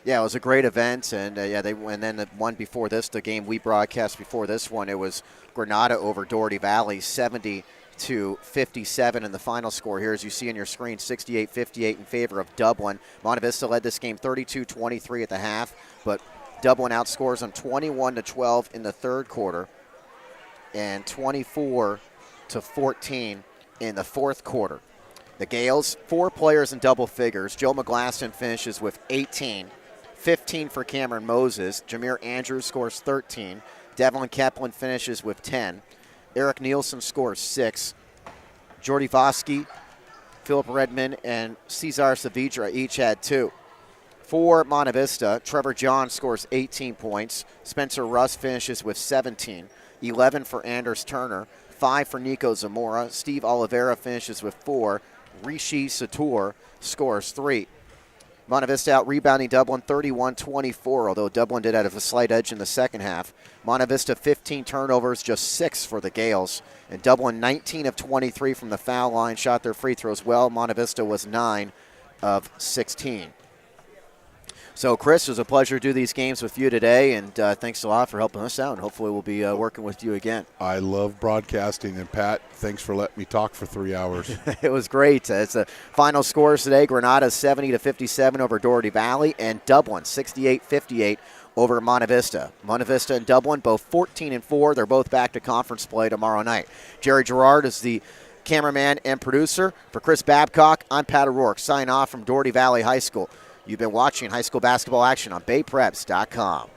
Yeah, it was a great event, and and then the one before this, the game we broadcast before this one, it was Granada over Dougherty Valley, 70-57 in the final score here, as you see on your screen, 68-58 in favor of Dublin. Monte Vista led this game 32-23 at the half, but Dublin outscores them 21-12 in the third quarter, and 24-14 in the fourth quarter. The Gales, 4 players in double figures. Joe McGlasson finishes with 18. 15 for Cameron Moses. Jameer Andrews scores 13. Devlin Keplin finishes with 10. Eric Nielsen scores 6. Jordy Vosky, Philip Redmond, and Cesar Saavedra each had 2. For Monte Vista, Trevor John scores 18 points. Spencer Russ finishes with 17. 11 for Anders Turner. 5 for Nico Zamora. Steve Oliveira finishes with 4. Rishi Sator scores 3. Monte Vista out rebounding Dublin 31-24, although Dublin did have a slight edge in the second half. Monte Vista 15 turnovers, just 6 for the Gales. And Dublin 19 of 23 from the foul line, shot their free throws well. Monte Vista was 9 of 16. So, Chris, it was a pleasure to do these games with you today, and thanks a lot for helping us out, and hopefully we'll be working with you again. I love broadcasting, and Pat, thanks for letting me talk for 3 hours. It was great. It's the final scores today. Granada 70-57 over Dougherty Valley, and Dublin 68-58 over Monte Vista. Monte Vista and Dublin both 14-4. They're both back to conference play tomorrow night. Jerry Gerard is the cameraman and producer. For Chris Babcock, I'm Pat O'Rourke, signing off from Dougherty Valley High School. You've been watching high school basketball action on BayPreps.com.